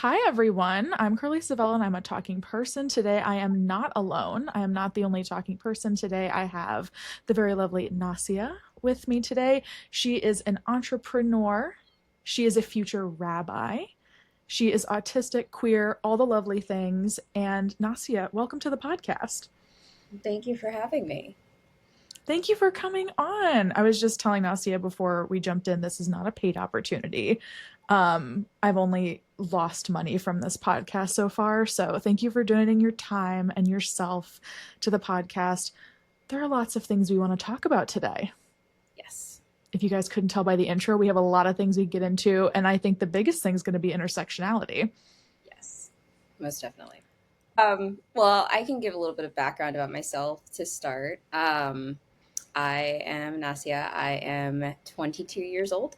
Hi, everyone. I'm Carly Savella, and I'm a talking person. Today, I am not alone. I am not the only talking person today. I have the very lovely Nasiyah with me today. She is an entrepreneur. She is a future rabbi. She is autistic, queer, all the lovely things. And Nasiyah, welcome to the podcast. Thank you for having me. Thank you for coming on. I was just telling Nasia before we jumped in, this is not a paid opportunity. I've only lost money from this podcast so far. So thank you for donating your time and yourself to the podcast. There are lots of things we want to talk about today. Yes. If you guys couldn't tell by the intro, we have a lot of things we get into. And I think the biggest thing is going to be intersectionality. Yes, most definitely. Well, I can give a little bit of background about myself to start. I am Nasia. I am 22 years old.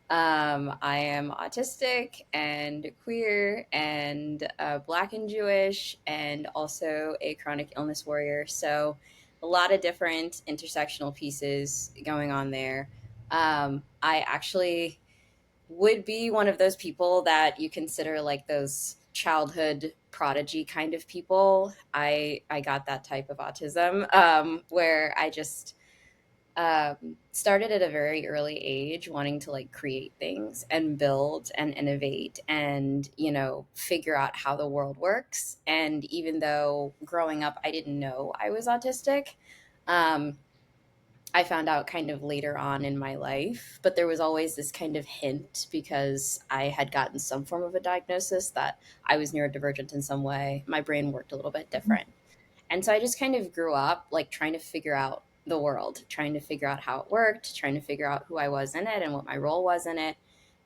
I am autistic and queer and Black and Jewish and also a chronic illness warrior. So a lot of different intersectional pieces going on there. I actually would be one of those people that you consider like those childhood prodigy kind of people. I got that type of autism where I just started at a very early age wanting to like create things and build and innovate and figure out how the world works. And even though growing up I didn't know I was autistic, um, I found out kind of later on in my life, but there was always this kind of hint because I had gotten some form of a diagnosis that I was neurodivergent in some way. My brain worked a little bit different. And so I just kind of grew up like trying to figure out the world, trying to figure out how it worked, trying to figure out who I was in it and what my role was in it.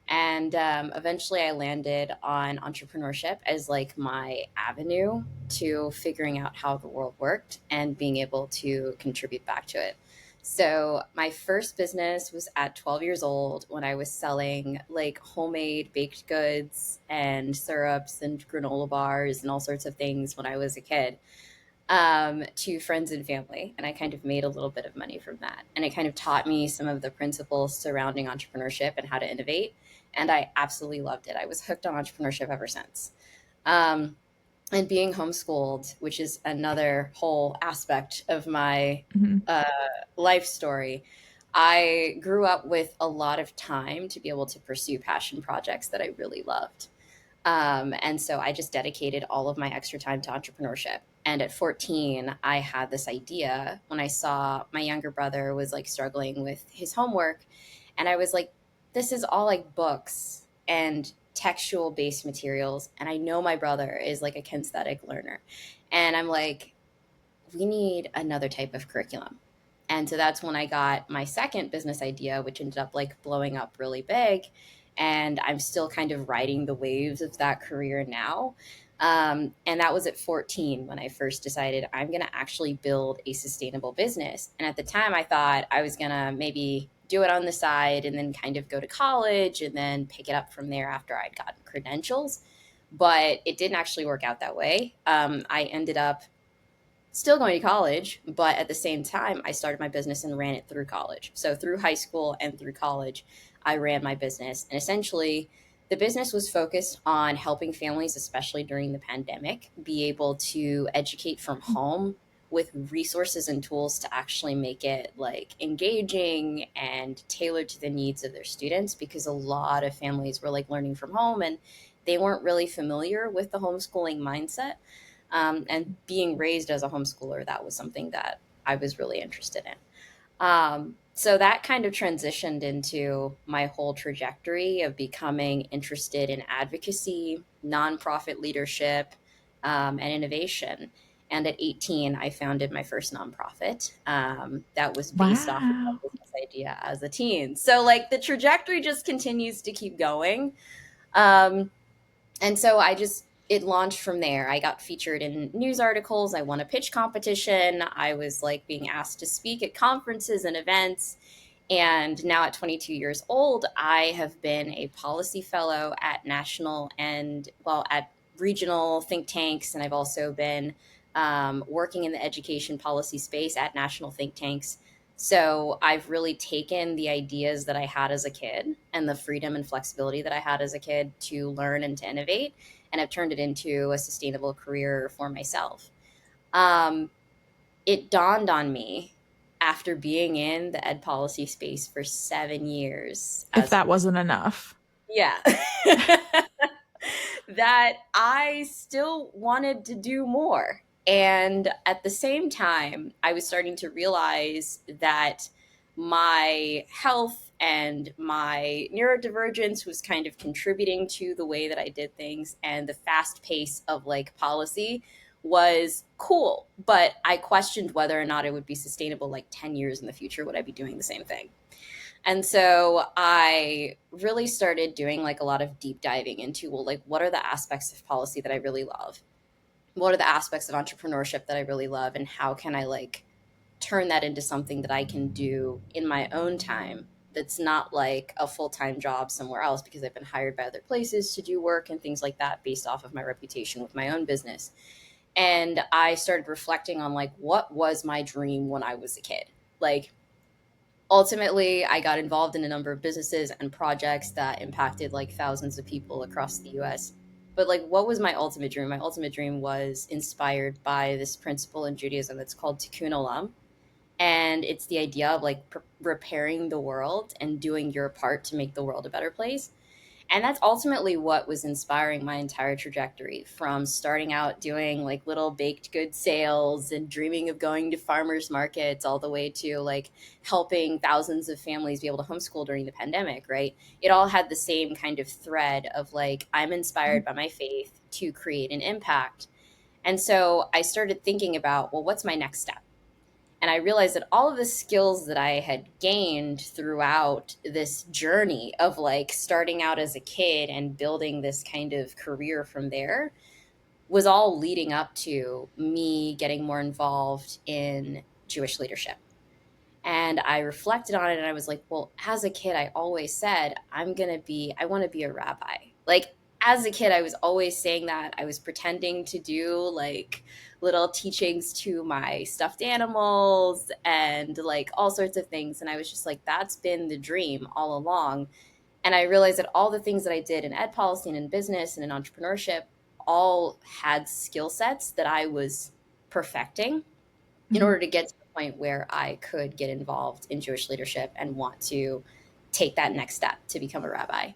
And eventually I landed on entrepreneurship as like my avenue to figuring out how the world worked and being able to contribute back to it. So my first business was at 12 years old when I was selling like homemade baked goods and syrups and granola bars and all sorts of things when I was a kid, to friends and family. And I kind of made a little bit of money from that. And it kind of taught me some of the principles surrounding entrepreneurship and how to innovate. And I absolutely loved it. I was hooked on entrepreneurship ever since. Um, and being homeschooled, which is another whole aspect of my Mm-hmm. uh, life story, I grew up with a lot of time to be able to pursue passion projects that I really loved. And so I just dedicated all of my extra time to entrepreneurship. And at 14, I had this idea when I saw my younger brother was like struggling with his homework. And I was like, this is all like books and textual based materials. And I know my brother is like a kinesthetic learner. And I'm like, we need another type of curriculum. And so that's when I got my second business idea, which ended up like blowing up really big. And I'm still kind of riding the waves of that career now. And that was at 14 when I first decided I'm going to actually build a sustainable business. And at the time, I thought I was going to maybe do it on the side and then kind of go to college and then pick it up from there after I'd gotten credentials. But it didn't actually work out that way. I ended up still going to college, but at the same time, I started my business and ran it through college. So through high school and through college, I ran my business. And essentially, the business was focused on helping families, especially during the pandemic, be able to educate from home with resources and tools to actually make it like engaging and tailored to the needs of their students, because a lot of families were like learning from home and they weren't really familiar with the homeschooling mindset. And being raised as a homeschooler, that was something that I was really interested in. So that kind of transitioned into my whole trajectory of becoming interested in advocacy, nonprofit leadership, and innovation. And at 18, I founded my first nonprofit that was based off of my Wow. business idea as a teen. So, like, the trajectory just continues to keep going. Um, and so it launched from there. I got featured in news articles. I won a pitch competition. I was like being asked to speak at conferences and events. And now at 22 years old, I have been a policy fellow at national and, well, at regional think tanks. And I've also been working in the education policy space at national think tanks. So I've really taken the ideas that I had as a kid and the freedom and flexibility that I had as a kid to learn and to innovate and have turned it into a sustainable career for myself. Um, it dawned on me after being in the ed policy space for 7 years If as that wasn't enough. yeah. That I still wanted to do more. And at the same time, I was starting to realize that my health and my neurodivergence was kind of contributing to the way that I did things. And the fast pace of like policy was cool. But I questioned whether or not it would be sustainable like 10 years in the future. Would I be doing the same thing? And so I really started doing like a lot of deep diving into, well, like, what are the aspects of policy that I really love? What are the aspects of entrepreneurship that I really love? And how can I like turn that into something that I can do in my own time that's not like a full time job somewhere else because I've been hired by other places to do work and things like that based off of my reputation with my own business. And I started reflecting on like, what was my dream when I was a kid? Like, ultimately, I got involved in a number of businesses and projects that impacted like thousands of people across the US. But like, what was my ultimate dream? My ultimate dream was inspired by this principle in Judaism that's called tikkun olam. And it's the idea of like repairing the world and doing your part to make the world a better place. And that's ultimately what was inspiring my entire trajectory, from starting out doing like little baked good sales and dreaming of going to farmers markets all the way to like helping thousands of families be able to homeschool during the pandemic, right? It all had the same kind of thread of like, I'm inspired by my faith to create an impact. And so I started thinking about, well, what's my next step? And I realized that all of the skills that I had gained throughout this journey of like starting out as a kid and building this kind of career from there was all leading up to me getting more involved in Jewish leadership. And I reflected on it and I was like, well, as a kid, I always said, I want to be a rabbi. Like, as a kid, I was always saying that. I was pretending to do like little teachings to my stuffed animals and like all sorts of things. And I was just like, that's been the dream all along. And I realized that all the things that I did in ed policy and in business and in entrepreneurship all had skill sets that I was perfecting in Mhm. order to get to the point where I could get involved in Jewish leadership and want to take that next step to become a rabbi.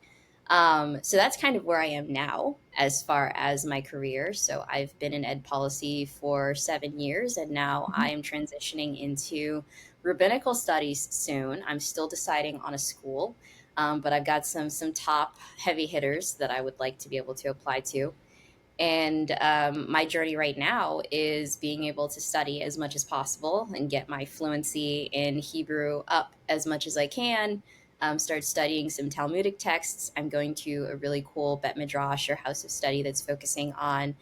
So that's kind of where I am now as far as my career. So I've been in ed policy for 7 years, and now Mhm. I am transitioning into rabbinical studies soon. I'm still deciding on a school, but I've got some top heavy hitters that I would like to be able to apply to. And my journey right now is being able to study as much as possible and get my fluency in Hebrew up as much as I can. Start studying some Talmudic texts. I'm going to a really cool Bet Midrash or house of study that's focusing on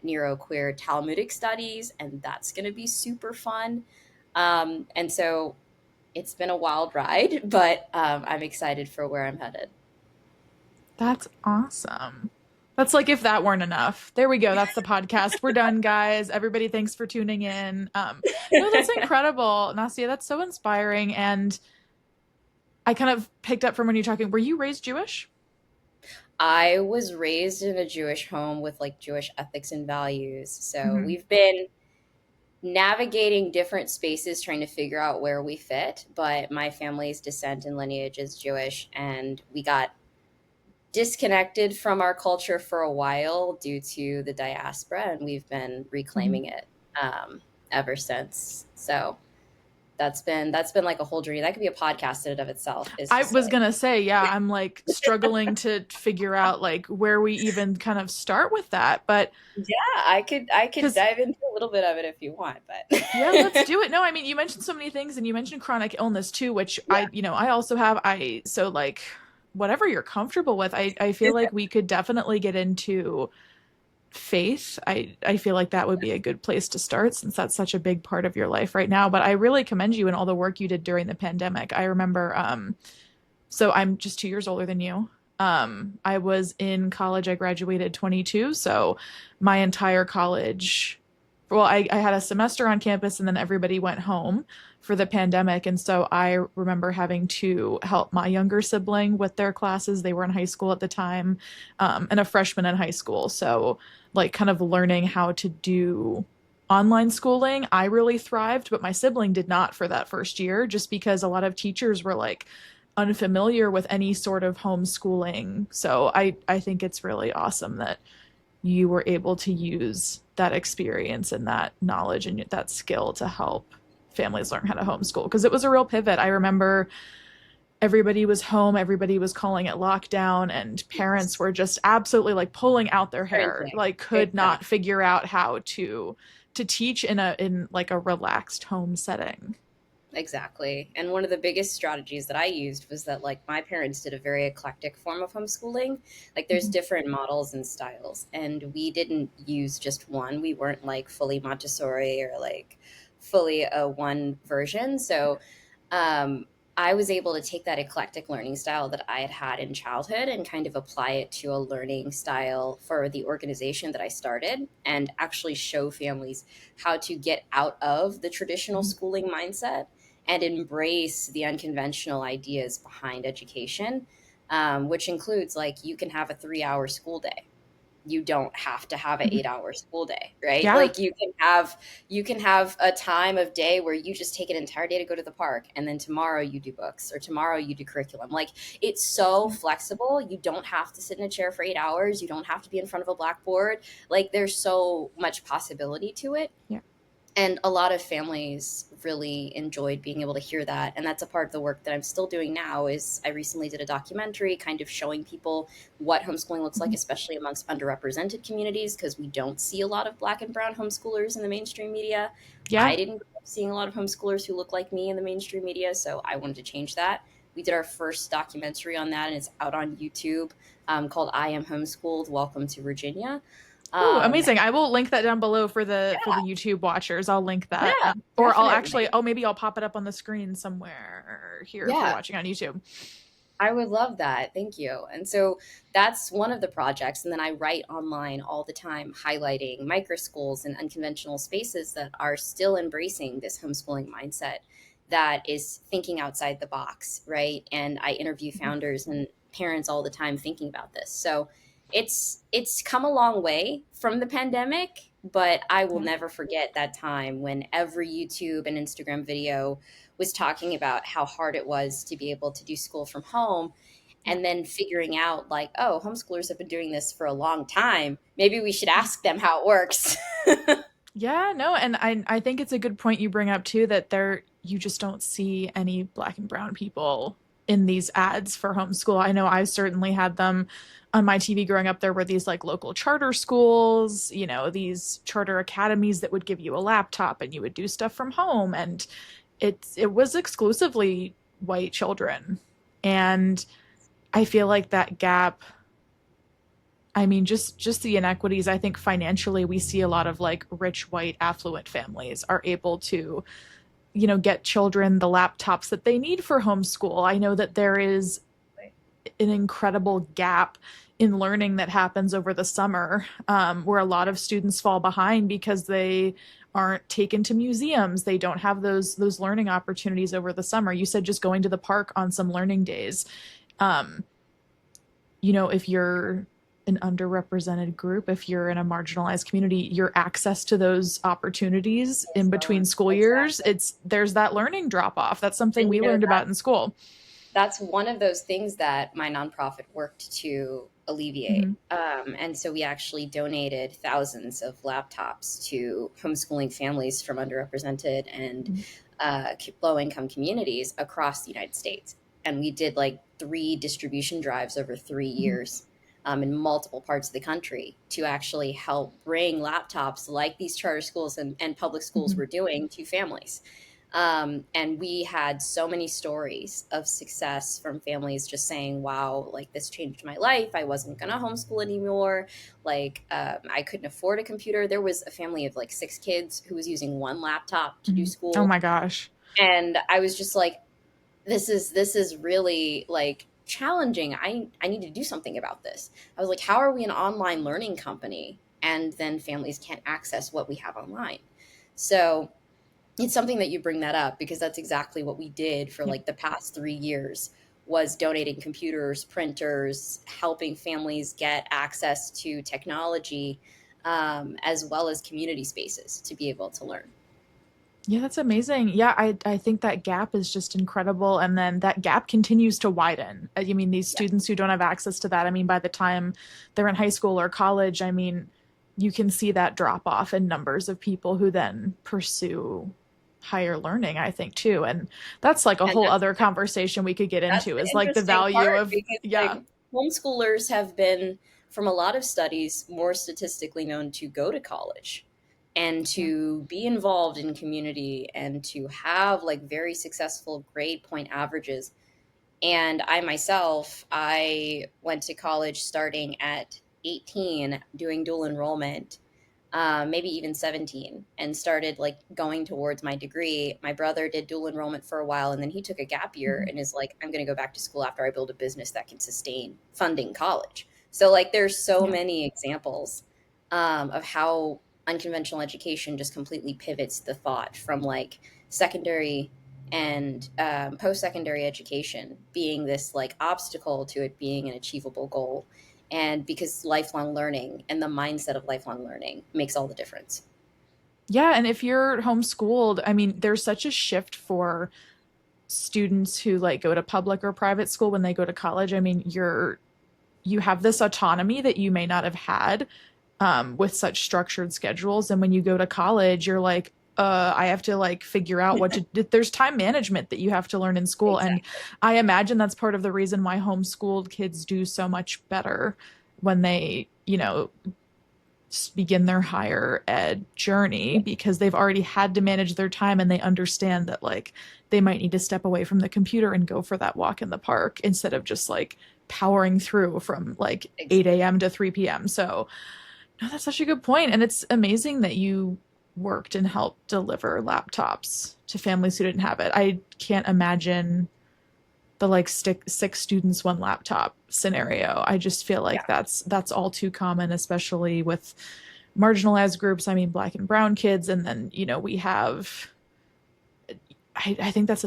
Nero-queer Talmudic studies, and that's going to be super fun. And so it's been a wild ride, but I'm excited for where I'm headed. That's awesome. That's like if that weren't enough. There we go. That's the podcast. We're done, guys. Everybody, thanks for tuning in. No, that's incredible, Nastia. That's so inspiring. And I kind of picked up from when you're talking, were you raised Jewish? I was raised in a Jewish home with like Jewish ethics and values. So Hmm. we've been navigating different spaces trying to figure out where we fit. But my family's descent and lineage is Jewish, and we got disconnected from our culture for a while due to the diaspora, and we've been Hmm. reclaiming it ever since. So that's been like a whole journey. That could be a podcast in and of itself. It's I just was like, gonna say, yeah, I'm like struggling to figure out like where we even kind of start with that. But yeah, I could because dive into a little bit of it if you want, but yeah, let's do it. No, I mean, you mentioned so many things and you mentioned chronic illness too, which yeah. I also have. So like whatever you're comfortable with, I feel like we could definitely get into faith. I feel like that would be a good place to start since that's such a big part of your life right now. But I really commend you and all the work you did during the pandemic. I remember, so I'm just 2 years older than you. I was in college. I graduated 22, so my entire college well, I had a semester on campus and then everybody went home for the pandemic. And so I remember having to help my younger sibling with their classes. They were in high school at the time, and a freshman in high school. So, like, kind of learning how to do online schooling, I really thrived, but my sibling did not for that first year, just because a lot of teachers were like unfamiliar with any sort of homeschooling. So I think it's really awesome that you were able to use that experience and that knowledge and that skill to help families learn how to homeschool, because it was a real pivot. I remember everybody was home, everybody was calling it lockdown, and parents Yes. were just absolutely like pulling out their hair, Cringing. like could not Exactly. figure out how to teach in like a relaxed home setting. Exactly. And one of the biggest strategies that I used was that, like, my parents did a very eclectic form of homeschooling. Like, there's Mhm. different models and styles, and we didn't use just one. We weren't like fully Montessori or like fully a one version. So um, I was able to take that eclectic learning style that I had had in childhood and kind of apply it to a learning style for the organization that I started, and actually show families how to get out of the traditional Mhm. schooling mindset and embrace the unconventional ideas behind education, which includes, like, you can have a 3 hour school day. You don't have to have an Mhm. 8 hour school day, right? Yeah. Like, you can have a time of day where you just take an entire day to go to the park, and then tomorrow you do books, or tomorrow you do curriculum. Like, it's so Yeah. flexible. You don't have to sit in a chair for 8 hours. You don't have to be in front of a blackboard. Like, there's so much possibility to it, Yeah. and a lot of families really enjoyed being able to hear that, and that's a part of the work that I'm still doing now. Is I recently did a documentary kind of showing people what homeschooling looks like, Mhm. especially amongst underrepresented communities, because we don't see a lot of Black and brown homeschoolers in the mainstream media. Yeah. I didn't grow up seeing a lot of homeschoolers who look like me in the mainstream media, so I wanted to change that. We did our first documentary on that, and it's out on YouTube, called I Am Homeschooled, Welcome to Virginia. Oh, um, amazing. I will link that down below for the yeah, YouTube watchers. I'll link that. yeah, Or I'll actually, definitely. oh, maybe I'll pop it up on the screen somewhere here if you're Yeah, watching on YouTube. I would love that. Thank you. And so that's one of the projects. And then I write online all the time, highlighting micro schools and unconventional spaces that are still embracing this homeschooling mindset, that is thinking outside the box, right? And I interview Mhm. founders and parents all the time thinking about this. So it's come a long way from the pandemic, but I will Yeah. never forget that time when every YouTube and Instagram video was talking about how hard it was to be able to do school from home, Yeah. and then figuring out, like, oh, homeschoolers have been doing this for a long time. Maybe we should ask them how it works. Yeah, no, and I think it's a good point you bring up too, that there you just don't see any black and brown people in these ads for homeschool. I know I certainly had them on my TV growing up. There were these like local charter schools, these charter academies that would give you a laptop and you would do stuff from home, and it was exclusively white children. And I feel like that gap, I mean, just the inequities. I think financially, we see a lot of like rich, white, affluent families are able to, get children the laptops that they need for homeschool. I know that there is an incredible gap in learning that happens over the summer, where a lot of students fall behind because they aren't taken to museums. They don't have those learning opportunities over the summer. You said just going to the park on some learning days. Um, if you're an underrepresented group, if you're in a marginalized community, your access to those opportunities in between school years, Exactly. there's that learning drop off. That's something And we learned about in school. that's one of those things that my nonprofit worked to alleviate. Hmm. And so we actually donated thousands of laptops to homeschooling families from underrepresented and low income communities across the United States. And we did like 3 distribution drives over 3 years, in multiple parts of the country, to actually help bring laptops like these charter schools and public schools Hmm. were doing to families. And we had so many stories of success from families just saying, wow, like, this changed my life. I wasn't going to homeschool anymore. Like, I couldn't afford a computer. There was a family of like 6 kids who was using one laptop to do Hmm. Oh school. my gosh. And I was just like, this is really like challenging. I need to do something about this. I was like, how are we an online learning company and then families can't access what we have online. So it's something that you bring that up because that's exactly what we did for Yeah. like the past 3 years, was donating computers, printers, helping families get access to technology, as well as community spaces to be able to learn. Yeah, that's amazing. Yeah, I think that gap is just incredible. And then that gap continues to widen. I mean, these Yeah. students who don't have access to that, I mean, by the time they're in high school or college, I mean, you can see that drop off in numbers of people who then pursue higher learning, I think, too. And that's like a And whole other conversation we could get that's into the is like the interesting value part of, because yeah. like homeschoolers have been, from a lot of studies, more statistically known to go to college and Yeah. to be involved in community and to have like very successful grade point averages. And I myself, I went to college starting at 18, doing dual enrollment, maybe even 17, and started like going towards my degree. My brother did dual enrollment for a while, and then he took a gap year Mhm. and is like, I'm going to go back to school after I build a business that can sustain funding college. So, like, there's so Yeah. many examples of how unconventional education just completely pivots the thought from like secondary and post-secondary education being this like obstacle to it being an achievable goal, and because lifelong learning and the mindset of lifelong learning makes all the difference. Yeah, and if you're homeschooled, I mean, there's such a shift for students who like go to public or private school when they go to college. I mean, you have this autonomy that you may not have had with such structured schedules. And when you go to college, you're like, I have to like figure out what to. There's time management that you have to learn in school, and Exactly. I imagine that's part of the reason why homeschooled kids do so much better when they, begin their higher ed journey because they've already had to manage their time and they understand that like they might need to step away from the computer and go for that walk in the park instead of just like powering through from like Exactly. 8 a.m. to 3 p.m. So, no, that's such a good point. And it's amazing that you worked and helped deliver laptops to families who didn't have it. I can't imagine the like six students, one laptop scenario. I just feel like Yeah. that's all too common, especially with marginalized groups. I mean, black and brown kids, and then we have. I think that's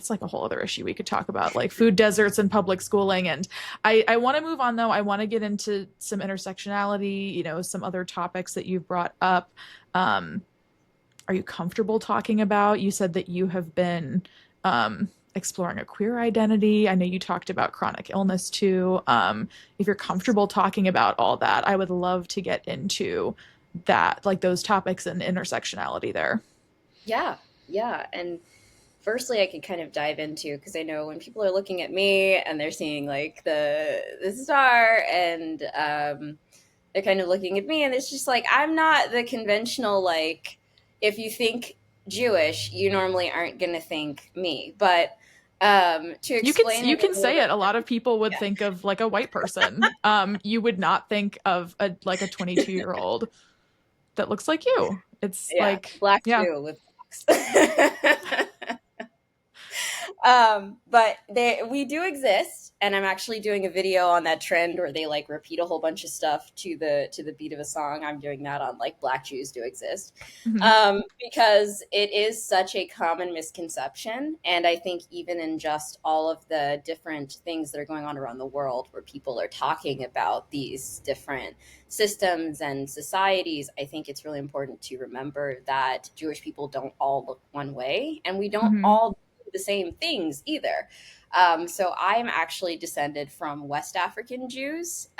like a whole other issue we could talk about, like food deserts and public schooling. And I want to move on though. I want to get into some intersectionality, some other topics that you've brought up. Um, are you comfortable talking about? You said that you have been exploring a queer identity. I know you talked about chronic illness too. If you're comfortable talking about all that, I would love to get into that, like those topics and intersectionality there. Yeah. Yeah. And firstly, I could kind of dive into, because I know when people are looking at me and they're seeing like the star, and they're kind of looking at me, and it's just like I'm not the conventional like, if you think Jewish, you normally aren't going to think me. But to You can explain you it can a little say bit it. A lot of people would more, think of like a white person. You would not think of a like a 22-year-old that looks like you. It's yeah, like, black yeah. Jew with blocks. But we do exist, and I'm actually doing a video on that trend where they like repeat a whole bunch of stuff to the beat of a song. I'm doing that on like Black Jews do exist, Mhm. because it is such a common misconception. And I think even in just all of the different things that are going on around the world where people are talking about these different systems and societies, I think it's really important to remember that Jewish people don't all look one way, and we don't Mhm. all the same things either. So I'm actually descended from West African Jews.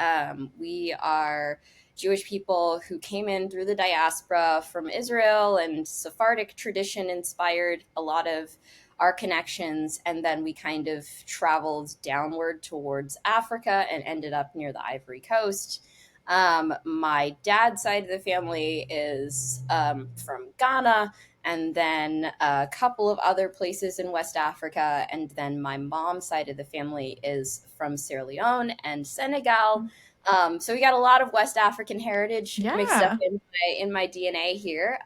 We are Jewish people who came in through the diaspora from Israel, and Sephardic tradition inspired a lot of our connections. And then we kind of traveled downward towards Africa and ended up near the Ivory Coast. My dad's side of the family is from Ghana, and then a couple of other places in West Africa. And then my mom's side of the family is from Sierra Leone and Senegal. So we got a lot of West African heritage mixed up Yeah. in my DNA here.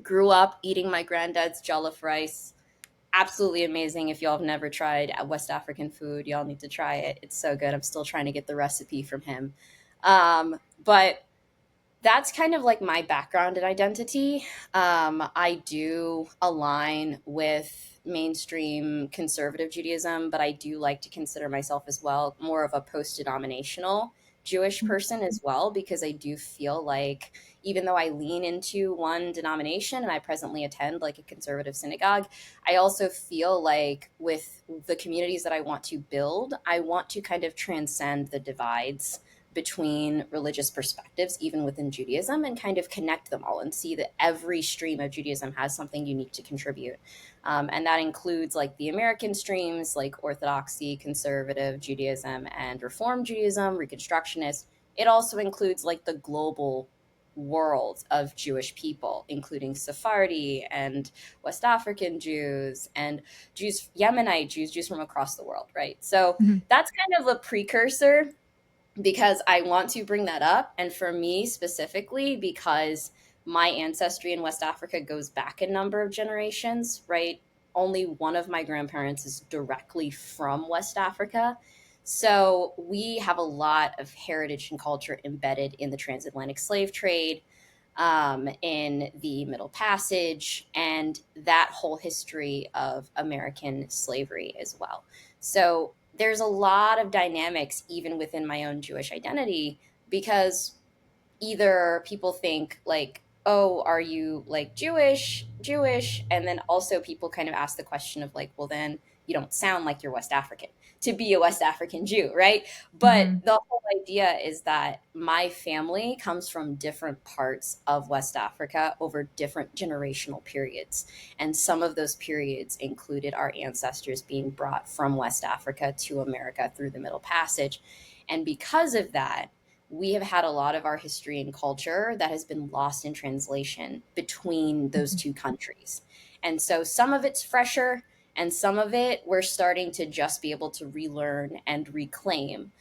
Grew up eating my granddad's jollof rice. Absolutely amazing. If y'all have never tried West African food, y'all need to try it. It's so good. I'm still trying to get the recipe from him. But That's kind of like my background and identity. I do align with mainstream conservative Judaism, but I do like to consider myself as well more of a post denominational Jewish person as well, because I do feel like even though I lean into one denomination and I presently attend like a conservative synagogue, I also feel like with the communities that I want to build, I want to kind of transcend the divides between religious perspectives, even within Judaism, and kind of connect them all and see that every stream of Judaism has something unique to contribute. And that includes like the American streams, like Orthodoxy, conservative Judaism, and Reform Judaism, Reconstructionist. It also includes like the global world of Jewish people, including Sephardi and West African Jews and Jews, Yemenite Jews, Jews from across the world, right? So Mhm. that's kind of a precursor because I want to bring that up. And for me specifically, because my ancestry in West Africa goes back a number of generations, right? Only one of my grandparents is directly from West Africa. So we have a lot of heritage and culture embedded in the transatlantic slave trade, in the Middle Passage, and that whole history of American slavery as well. So there's a lot of dynamics even within my own Jewish identity, because either people think like, oh, are you like Jewish, and then also people kind of ask the question of like, well, then you don't sound like you're West African to be a West African Jew, right? But Mhm. the whole idea is that my family comes from different parts of West Africa over different generational periods, and some of those periods included our ancestors being brought from West Africa to America through the Middle Passage. And because of that, we have had a lot of our history and culture that has been lost in translation between those Mhm. two countries. And so some of it's fresher, and some of it we're starting to just be able to relearn and reclaim.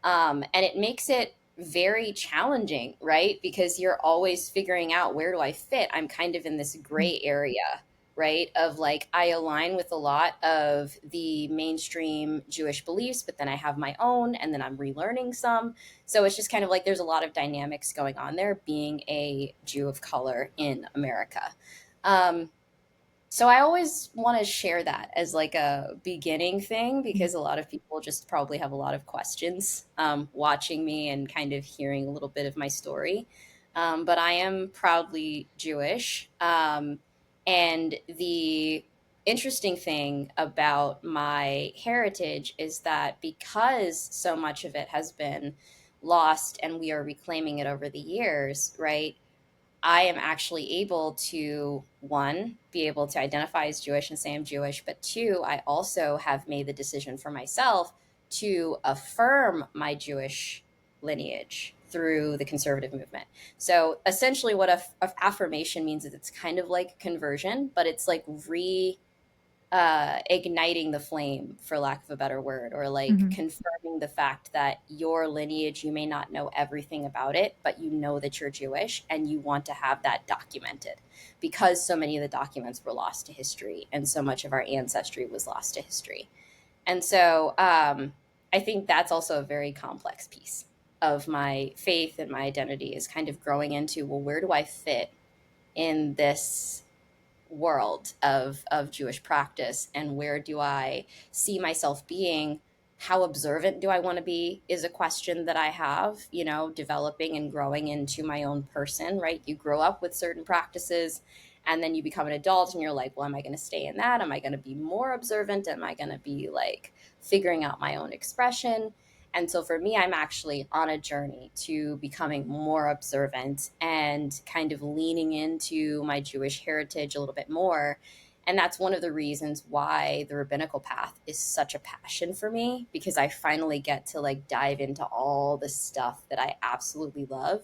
And it makes it very challenging, right? Because you're always figuring out, where do I fit? I'm kind of in this gray area, right? Of like, I align with a lot of the mainstream Jewish beliefs, but then I have my own, and then I'm relearning some. So it's just kind of like there's a lot of dynamics going on there being a Jew of color in America. Um, so I always want to share that as like a beginning thing, because a lot of people just probably have a lot of questions, watching me and kind of hearing a little bit of my story. But I am proudly Jewish. And the interesting thing about my heritage is that because so much of it has been lost and we are reclaiming it over the years, right? I am actually able to, one, be able to identify as Jewish and say I'm Jewish, but two, I also have made the decision for myself to affirm my Jewish lineage through the conservative movement. So essentially, what affirmation means is it's kind of like conversion, but it's like igniting the flame, for lack of a better word, or like Mhm. confirming the fact that your lineage, you may not know everything about it, but you know that you're Jewish and you want to have that documented, because so many of the documents were lost to history and so much of our ancestry was lost to history. And so I think that's also a very complex piece of my faith and my identity, is kind of growing into, well, where do I fit in this world of Jewish practice, and where do I see myself being? How observant do I want to be is a question that I have, developing and growing into my own person, right? You grow up with certain practices and then you become an adult and you're like, well, am I going to stay in that? Am I going to be more observant? Am I going to be like figuring out my own expression? And so for me, I'm actually on a journey to becoming more observant and kind of leaning into my Jewish heritage a little bit more. And that's one of the reasons why the rabbinical path is such a passion for me, because I finally get to like dive into all the stuff that I absolutely love,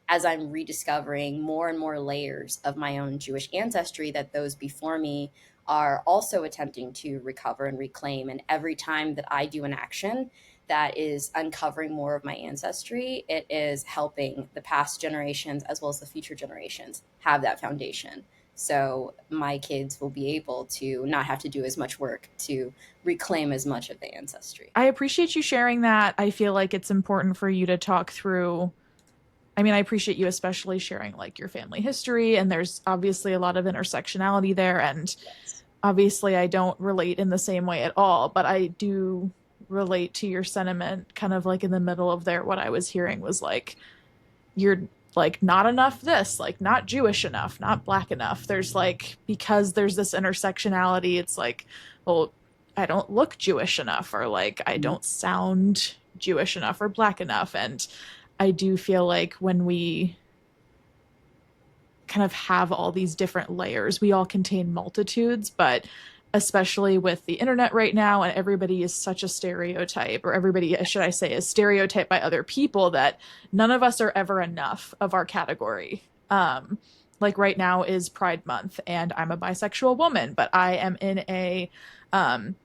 as I'm rediscovering more and more layers of my own Jewish ancestry that those before me are also attempting to recover and reclaim. And every time that I do an action that is uncovering more of my ancestry, it is helping the past generations as well as the future generations have that foundation. So my kids will be able to not have to do as much work to reclaim as much of the ancestry. I appreciate you sharing that. I feel like it's important for you to talk through I mean, I appreciate you especially sharing like your family history, and there's obviously a lot of intersectionality there. And obviously, I don't relate in the same way at all, but I do relate to your sentiment kind of like in the middle of there. What I was hearing was like, you're like not enough this, like not Jewish enough, not black enough. There's like, because there's this intersectionality, it's like, well, I don't look Jewish enough, or like I Mhm. don't sound Jewish enough or black enough. And I do feel like when we kind of have all these different layers, we all contain multitudes, but especially with the internet right now, and everybody is such a stereotype, or everybody, should I say, is stereotyped by other people, that none of us are ever enough of our category. Like right now is Pride Month, and I'm a bisexual woman, but I am in a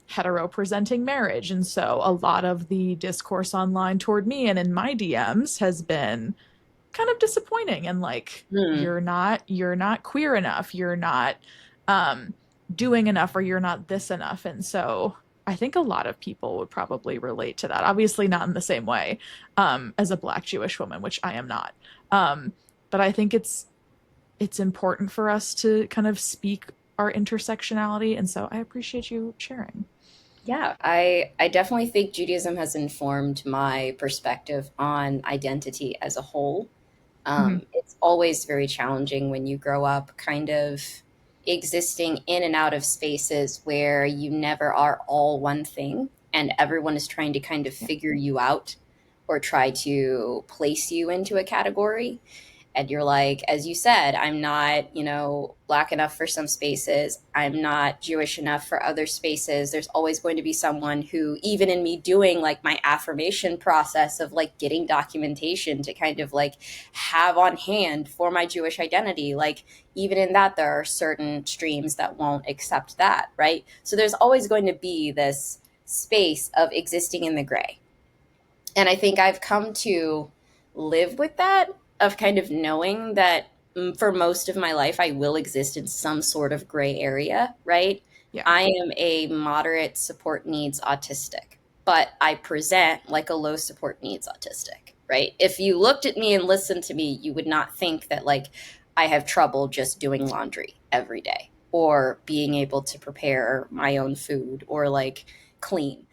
hetero presenting marriage. And so a lot of the discourse online toward me and in my DMs has been kind of disappointing, and like, Mm. you're not queer enough, you're not um doing enough, or you're not this enough. And so I think a lot of people would probably relate to that, obviously not in the same way as a black Jewish woman, which I am not. But I think it's important for us to kind of speak our intersectionality, and so I appreciate you sharing. Yeah, I definitely think Judaism has informed my perspective on identity as a whole. Hmm. It's always very challenging when you grow up kind of existing in and out of spaces where you never are all one thing, and everyone is trying to kind of Yeah. figure you out or try to place you into a category. And you're like, as you said, I'm not, black enough for some spaces. I'm not Jewish enough for other spaces. There's always going to be someone who, even in me doing like my affirmation process of like getting documentation to kind of like have on hand for my Jewish identity, like even in that, there are certain streams that won't accept that, right? So there's always going to be this space of existing in the gray. And I think I've come to live with that, of kind of knowing that for most of my life, I will exist in some sort of gray area, right? Yeah. I am a moderate support needs autistic, but I present like a low support needs autistic, right? If you looked at me and listened to me, you would not think that like I have trouble just doing laundry every day or being able to prepare my own food or like clean.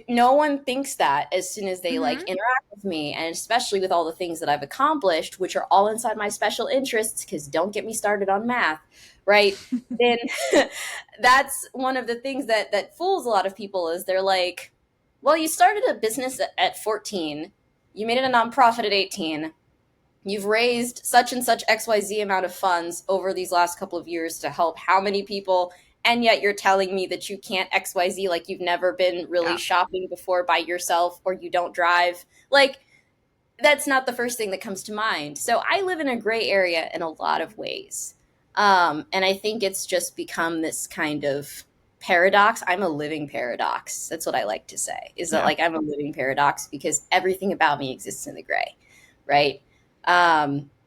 No one thinks that as soon as they like Hmm. interact with me, and especially with all the things that I've accomplished, which are all inside my special interests, because don't get me started on math, right? Then that's one of the things that fools a lot of people, is they're like, well, you started a business at 14, you made it a nonprofit at 18, you've raised such and such XYZ amount of funds over these last couple of years to help how many people, and yet you're telling me that you can't XYZ, like you've never been really Yeah. shopping before by yourself, or you don't drive. Like, that's not the first thing that comes to mind. So I live in a gray area in a lot of ways. And I think it's just become this kind of paradox. I'm a living paradox. That's what I like to say, is that Yeah. like I'm a living paradox because everything about me exists in the gray, right?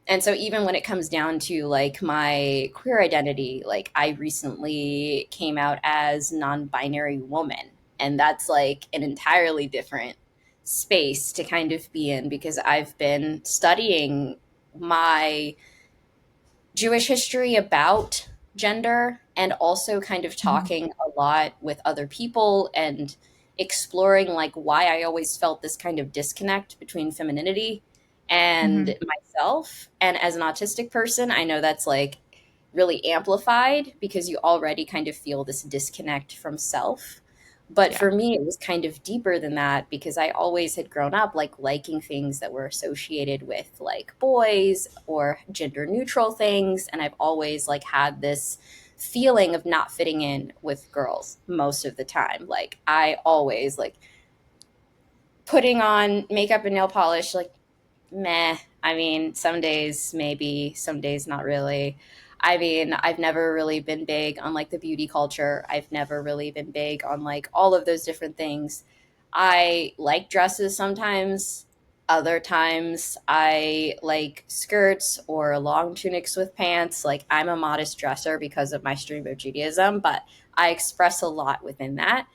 And so even when it comes down to like my queer identity, like I recently came out as non-binary woman, and that's like an entirely different space to kind of be in, because I've been studying my Jewish history about gender, and also kind of Hmm. talking a lot with other people and exploring like why I always felt this kind of disconnect between femininity Hmm. and myself. And as an autistic person, I know that's like really amplified because you already kind of feel this disconnect from self. But Yeah. for me, it was kind of deeper than that, because I always had grown up like liking things that were associated with like boys or gender neutral things. And I've always like had this feeling of not fitting in with girls most of the time. Like I always like putting on makeup and nail polish, like meh. I mean, some days maybe, some days not really. I mean, I've never really been big on like the beauty culture. I've never really been big on like all of those different things. I like dresses sometimes. Other times I like skirts or long tunics with pants. Like I'm a modest dresser because of my stream of Judaism, but I express a lot within that.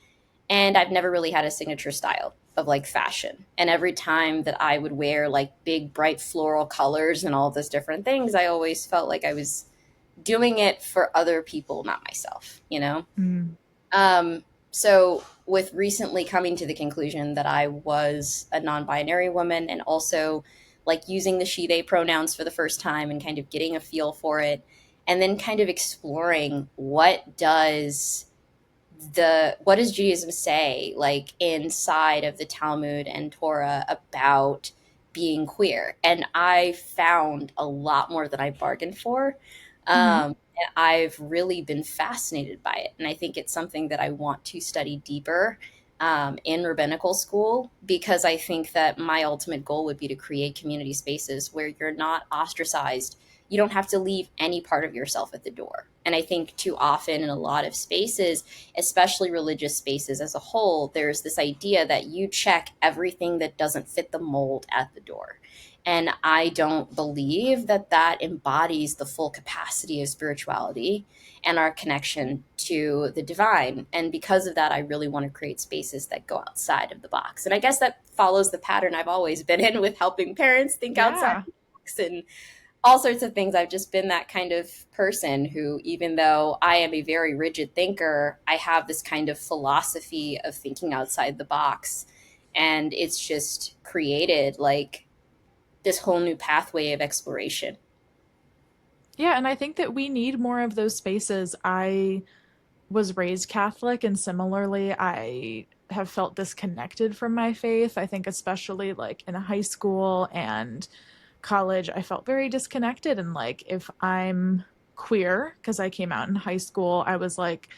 And I've never really had a signature style of like fashion. And every time that I would wear like big, bright floral colors and all those different things, I always felt like I was doing it for other people, not myself, you know? Mm. So, with recently coming to the conclusion that I was a non binary woman and also like using the she, they pronouns for the first time and kind of getting a feel for it, and then kind of exploring what does Judaism say like inside of the Talmud and Torah about being queer? And I found a lot more than I bargained for. Hmm. And I've really been fascinated by it. And I think it's something that I want to study deeper in rabbinical school, because I think that my ultimate goal would be to create community spaces where you're not ostracized. You don't have to leave any part of yourself at the door. And I think too often in a lot of spaces, especially religious spaces as a whole, there's this idea that you check everything that doesn't fit the mold at the door. And I don't believe that that embodies the full capacity of spirituality and our connection to the divine. And because of that, I really want to create spaces that go outside of the box. And I guess that follows the pattern I've always been in with helping parents think outside Yeah. the box and all sorts of things. I've just been that kind of person who, even though I am a very rigid thinker, I have this kind of philosophy of thinking outside the box. And it's just created like this whole new pathway of exploration. Yeah, and I think that we need more of those spaces. I was raised Catholic, and similarly, I have felt disconnected from my faith. I think, especially like in high school and college, I felt very disconnected. And like, if I'm queer, because I came out in high school, I was like,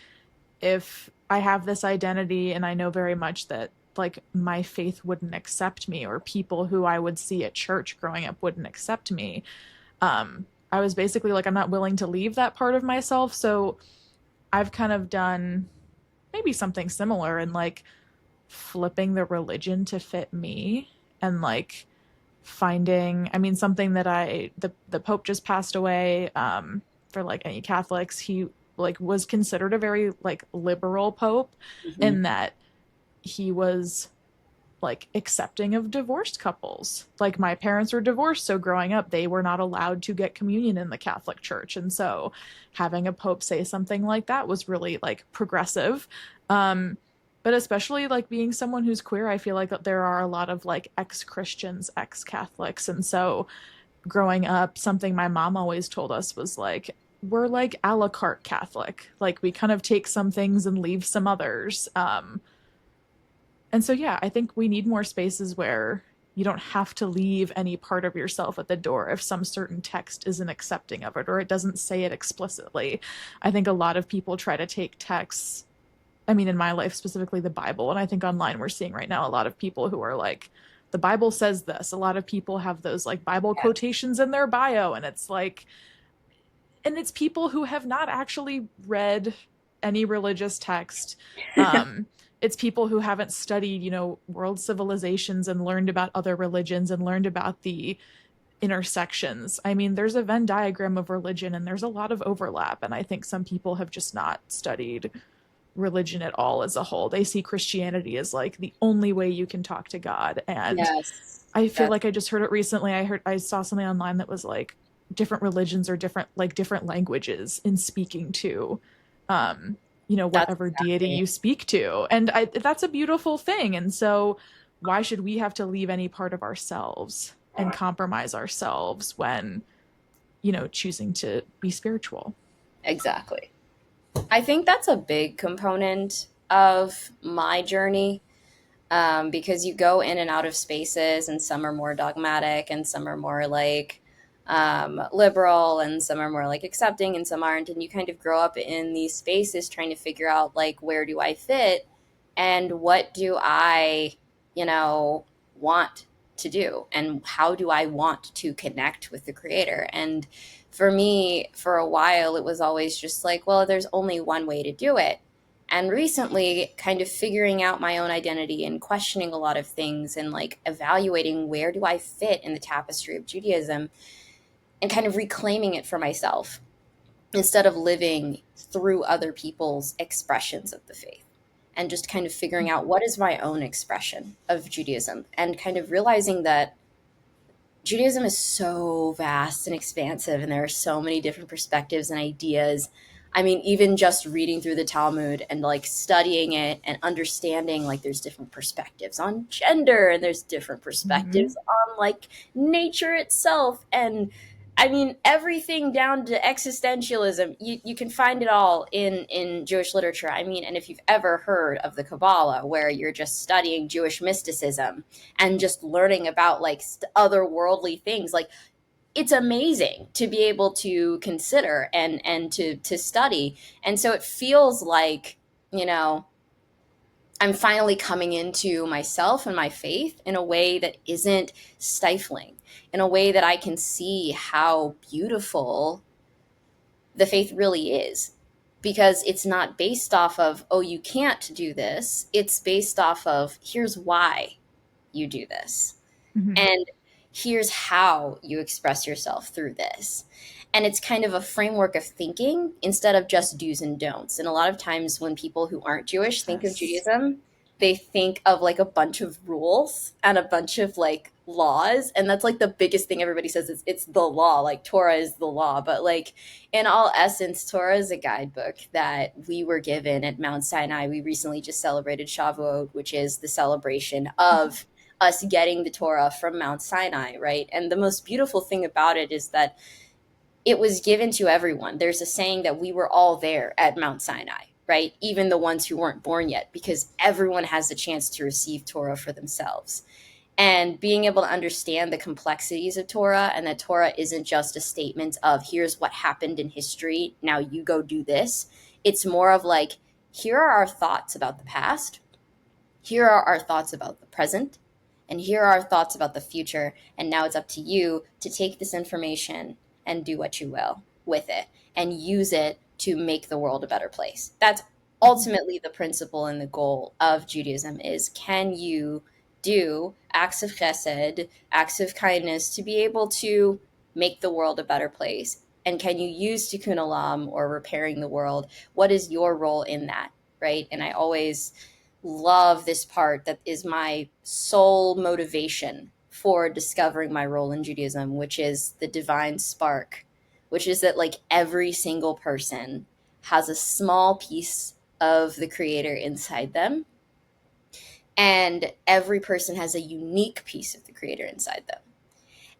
if I have this identity and I know very much that like my faith wouldn't accept me, or people who I would see at church growing up wouldn't accept me, I was basically like, I'm not willing to leave that part of myself. So I've kind of done maybe something similar in like flipping the religion to fit me, and like finding, I mean, something that the Pope just passed away. For like any Catholics, he like was considered a very like liberal Pope, Mm-hmm. in that he was like accepting of divorced couples. Like my parents were divorced, so growing up they were not allowed to get communion in the Catholic Church. And so having a pope say something like that was really like progressive. Um but especially like being someone who's queer, I feel like there are a lot of like ex-Christians, ex-Catholics. And so growing up, something my mom always told us was like, we're like a la carte Catholic. Like we kind of take some things and leave some others. And so, yeah, I think we need more spaces where you don't have to leave any part of yourself at the door if some certain text isn't accepting of it or it doesn't say it explicitly. I think a lot of people try to take texts, I mean, in my life, specifically the Bible, and I think online we're seeing right now a lot of people who are like, the Bible says this. A lot of people have those like Bible Yeah. quotations in their bio, and it's like, and it's people who have not actually read any religious text. It's people who haven't studied, world civilizations and learned about other religions and learned about the intersections. I mean, there's a Venn diagram of religion and there's a lot of overlap. And I think some people have just not studied religion at all as a whole. They see Christianity as like the only way you can talk to God. And Yes. I feel That's like I just heard it recently. I saw something online that was like different religions or different languages in speaking to that's whatever deity exactly you speak to. And that's a beautiful thing. And so why should we have to leave any part of ourselves and compromise ourselves when, choosing to be spiritual? exactly. I think that's a big component of my journey, because you go in and out of spaces, and some are more dogmatic, and some are more like liberal, and some are more like accepting, and some aren't. And you kind of grow up in these spaces trying to figure out like, where do I fit, and what do I, want to do, and how do I want to connect with the creator. And for me, for a while, it was always just like, well, there's only one way to do it. And recently, kind of figuring out my own identity and questioning a lot of things and like evaluating where do I fit in the tapestry of Judaism, and kind of reclaiming it for myself instead of living through other people's expressions of the faith. and just kind of figuring out what is my own expression of Judaism, and kind of realizing that Judaism is so vast and expansive, and there are so many different perspectives and ideas. I mean, even just reading through the Talmud and like studying it and understanding, like, there's different perspectives on gender, and there's different Mm-hmm. perspectives on like nature itself. And I mean, everything down to existentialism, you can find it all in Jewish literature. I mean, and if you've ever heard of the Kabbalah, where you're just studying Jewish mysticism and just learning about like otherworldly things, like, it's amazing to be able to consider and to study. And so it feels like, you know, I'm finally coming into myself and my faith in a way that isn't stifling, in a way that I can see how beautiful the faith really is, because it's not based off of, oh, you can't do this. It's based off of, here's why you do this. Mm-hmm. And here's how you express yourself through this. And it's kind of a framework of thinking instead of just do's and don'ts. And a lot of times when people who aren't Jewish think of Yes. Judaism, they think of like a bunch of rules and a bunch of like laws. And that's like the biggest thing everybody says is it's the law, like Torah is the law. But like, in all essence, Torah is a guidebook that we were given at Mount Sinai. We recently just celebrated Shavuot, which is the celebration of us getting the Torah from Mount Sinai, right? And the most beautiful thing about it is that it was given to everyone. There's a saying that we were all there at Mount Sinai, right? Even the ones who weren't born yet, because everyone has the chance to receive Torah for themselves. And being able to understand the complexities of Torah, and that Torah isn't just a statement of, here's what happened in history, now you go do this. It's more of like, here are our thoughts about the past, here are our thoughts about the present, and here are our thoughts about the future. And now it's up to you to take this information and do what you will with it and use it to make the world a better place. That's ultimately the principle and the goal of Judaism is, can you do acts of chesed, acts of kindness, to be able to make the world a better place? And can you use tikkun olam, or repairing the world? What is your role in that? Right? And I always love this part that is my sole motivation for discovering my role in Judaism, which is the divine spark, which is that like every single person has a small piece of the creator inside them, and every person has a unique piece of the creator inside them.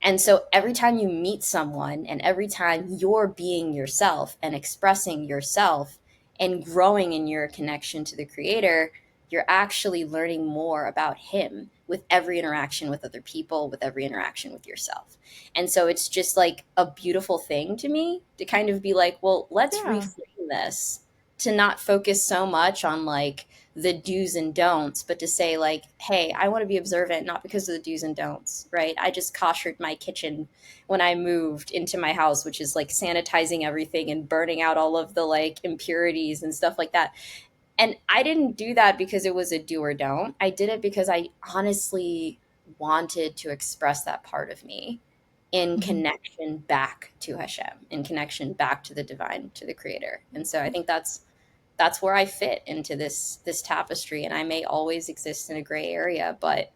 And so every time you meet someone, and every time you're being yourself and expressing yourself and growing in your connection to the creator, you're actually learning more about him with every interaction with other people, with every interaction with yourself. And so it's just like a beautiful thing to me to kind of be like, well, let's Yeah. reframe this, to not focus so much on like the do's and don'ts, but to say like, hey, I want to be observant, not because of the do's and don'ts, right? I just koshered my kitchen when I moved into my house, which is like sanitizing everything and burning out all of the like impurities and stuff like that. And I didn't do that because it was a do or don't. I did it because I honestly wanted to express that part of me in Mm-hmm. connection back to Hashem, in connection back to the divine, to the creator. And so I think that's where I fit into this tapestry. And I may always exist in a gray area, but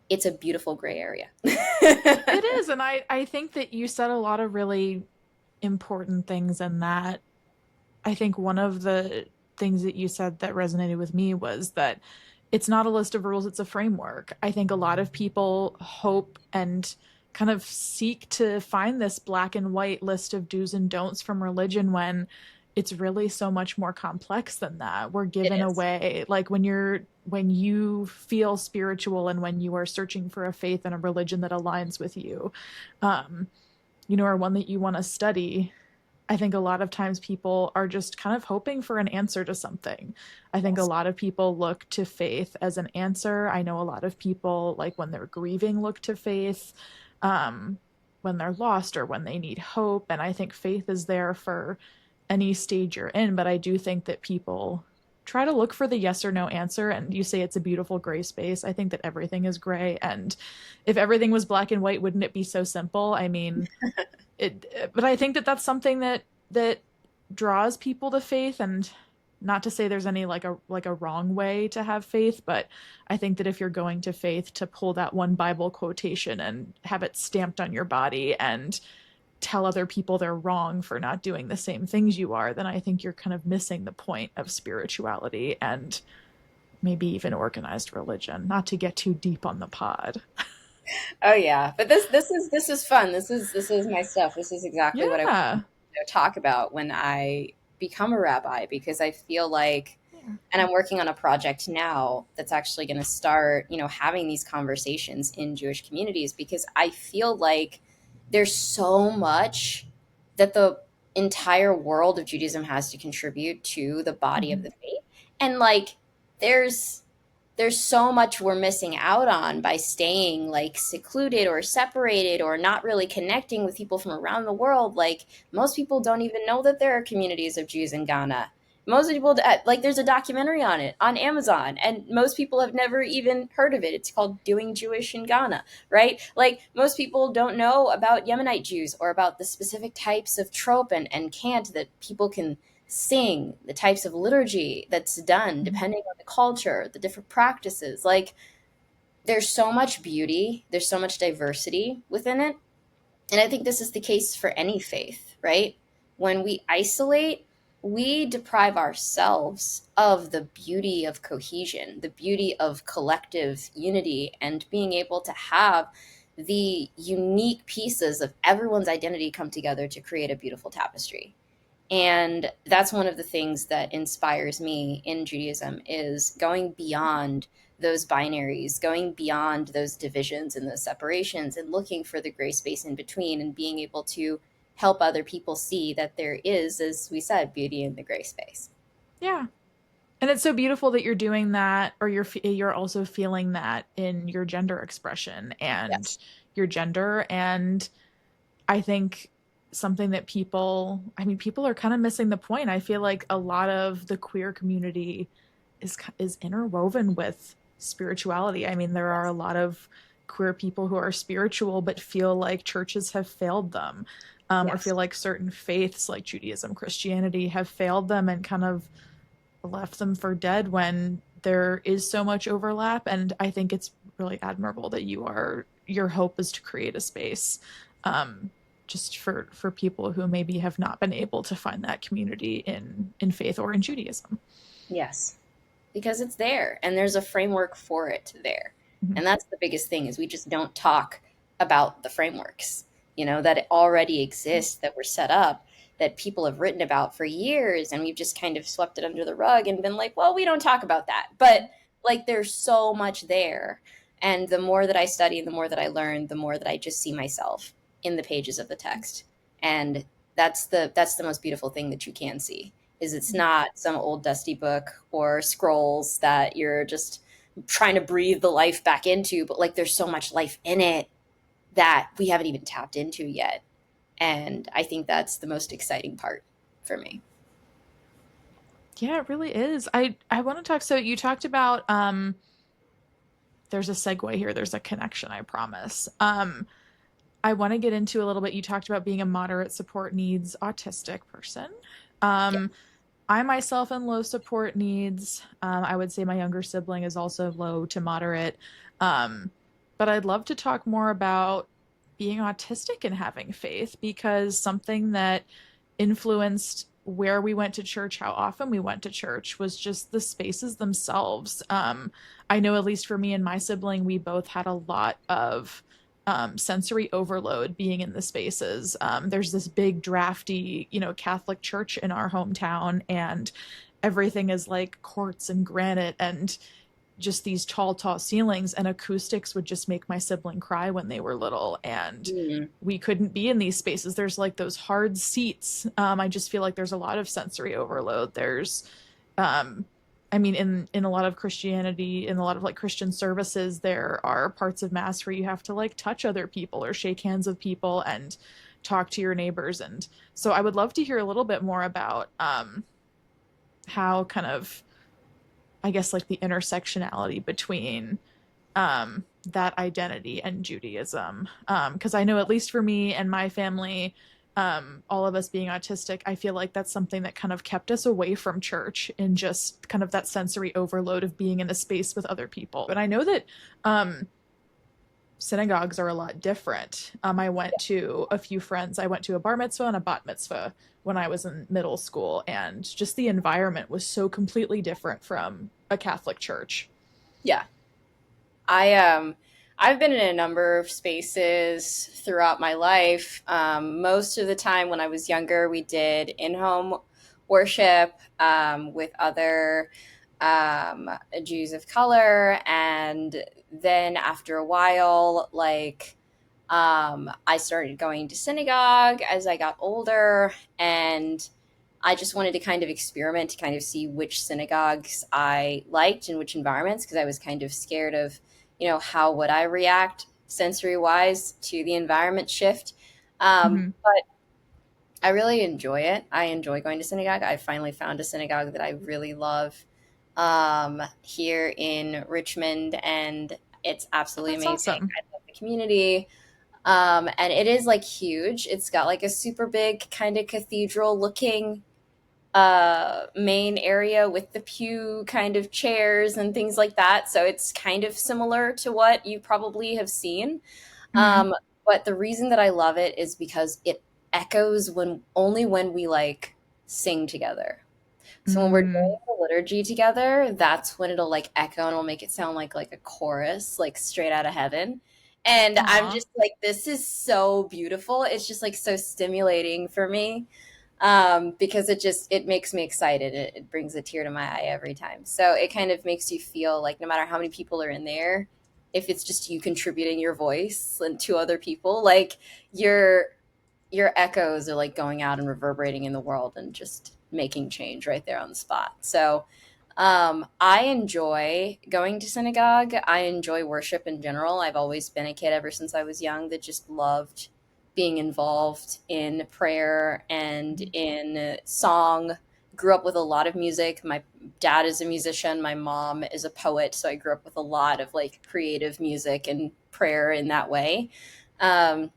it's a beautiful gray area. It is. And I think that you said a lot of really important things in that. I think one of the things that you said that resonated with me was that it's not a list of rules, it's a framework. I think a lot of people hope and kind of seek to find this black and white list of do's and don'ts from religion when it's really so much more complex than that. We're It given is. away, like when you feel spiritual and when you are searching for a faith and a religion that aligns with you, um, or one that you want to study. I think a lot of times people are just kind of hoping for an answer to something. I think a Yes. lot of people look to faith as an answer. I know a lot of people, like when they're grieving, look to faith, um, when they're lost or when they need hope. And I think faith is there for any stage you're in. But I do think that people try to look for the yes or no answer. And you say it's a beautiful gray space. I think that everything is gray. And if everything was black and white, wouldn't it be so simple? I mean, but I think that that's something that draws people to faith. And Not to say there's any like a wrong way to have faith, but I think that if you're going to faith, to pull that one Bible quotation and have it stamped on your body and tell other people they're wrong for not doing the same things you are, then I think you're kind of missing the point of spirituality and maybe even organized religion. Not to get too deep on the pod. Oh yeah, but this is fun. This is my stuff. This is exactly what I want to Yeah. talk about when I become a rabbi, because I feel like, Yeah. and I'm working on a project now that's actually going to start, having these conversations in Jewish communities, because I feel like there's so much that the entire world of Judaism has to contribute to the body of Mm-hmm. the faith. And like there's there's so much we're missing out on by staying like secluded or separated or not really connecting with people from around the world. Like most people don't even know that there are communities of Jews in Ghana. Most people, like, there's a documentary on it on Amazon, and most people have never even heard of it. It's called Doing Jewish in Ghana, right? Like most people don't know about Yemenite Jews or about the specific types of trope and cant that people can sing, the types of liturgy that's done Mm-hmm. depending on the culture, the different practices. Like there's so much beauty, there's so much diversity within it. And I think this is the case for any faith, right? When we isolate, we deprive ourselves of the beauty of cohesion, the beauty of collective unity, and being able to have the unique pieces of everyone's identity come together to create a beautiful tapestry. And that's one of the things that inspires me in Judaism, is going beyond those binaries, going beyond those divisions and those separations, and looking for the gray space in between, and being able to help other people see that there is, as we said, beauty in the gray space. Yeah. And it's so beautiful that you're doing that, or you're also feeling that in your gender expression and Yes. your gender. And I think something that people are kind of missing the point. I feel like a lot of the queer community is interwoven with spirituality. I mean, there are a Yes. lot of queer people who are spiritual but feel like churches have failed them, or Yes. feel like certain faiths like Judaism, Christianity have failed them and kind of left them for dead when there is so much overlap. And I think it's really admirable that your hope is to create a space, um, just for people who maybe have not been able to find that community in faith or in Judaism. Yes. Because it's there and there's a framework for it there. Mhm. And that's the biggest thing, is we just don't talk about the frameworks, that already exist, that were set up, that people have written about for years, and we've just kind of swept it under the rug and been like, well, we don't talk about that. But like there's so much there. And the more that I study, the more that I learn, the more that I just see myself in the pages of the text. And that's the most beautiful thing that you can see, is it's not some old dusty book or scrolls that you're just trying to breathe the life back into, but like there's so much life in it that we haven't even tapped into yet. And I think that's the most exciting part for me. Yeah, it really is. I want to talk. So you talked about there's a segue here. There's a connection, I promise. I want to get into a little bit. You talked about being a moderate support needs autistic person. Yeah. Um, I myself am low support needs. I would say my younger sibling is also low to moderate. Um, but I'd love to talk more about being autistic and having faith, because something that influenced where we went to church, how often we went to church, was just the spaces themselves. I know, at least for me and my sibling, we both had a lot of sensory overload being in the spaces. There's this big drafty, Catholic church in our hometown, and everything is like quartz and granite and just these tall, tall ceilings, and acoustics would just make my sibling cry when they were little. And Mm, we couldn't be in these spaces. There's like those hard seats. I just feel like there's a lot of sensory overload. Um, I mean, in a lot of Christianity, in a lot of like Christian services, there are parts of mass where you have to like touch other people or shake hands with people and talk to your neighbors. And so I would love to hear a little bit more about how kind of, I guess, like the intersectionality between that identity and Judaism. Because I know, at least for me and my family, all of us being autistic, I feel like that's something that kind of kept us away from church and just kind of that sensory overload of being in a space with other people. And I know that synagogues are a lot different. I went to a few friends. I went to a bar mitzvah and a bat mitzvah when I was in middle school, and just the environment was so completely different from a Catholic church. Yeah. I've been in a number of spaces throughout my life. Most of the time when I was younger, we did in-home worship with other Jews of color, and then after a while, I started going to synagogue as I got older, and I just wanted to kind of experiment to kind of see which synagogues I liked and which environments, because I was kind of scared of, how would I react sensory wise to the environment shift. Mm-hmm. But I really enjoy it. I enjoy going to synagogue. I finally found a synagogue that I really love here in Richmond, and it's Oh, absolutely that's amazing. awesome. I love the community. And it is like huge. It's got like a super big kind of cathedral looking main area with the pew kind of chairs and things like that. So it's kind of similar to what you probably have seen. Mm-hmm. But the reason that I love it is because it echoes when we like sing together. So when we're Mm. doing the liturgy together, that's when it'll like echo and it'll make it sound like a chorus, like straight out of heaven. And I'm Aw. just like, this is so beautiful. It's just like so stimulating for me, because it makes me excited. It brings a tear to my eye every time. So it kind of makes you feel like no matter how many people are in there, if it's just you contributing your voice and to other people, like your your echoes are like going out and reverberating in the world and just making change right there on the spot. So I enjoy going to synagogue. I enjoy worship in general. I've always been a kid ever since I was young that just loved being involved in prayer and in song. Grew up with a lot of music. My dad is a musician. My mom is a poet. So I grew up with a lot of like creative music and prayer in that way. Um,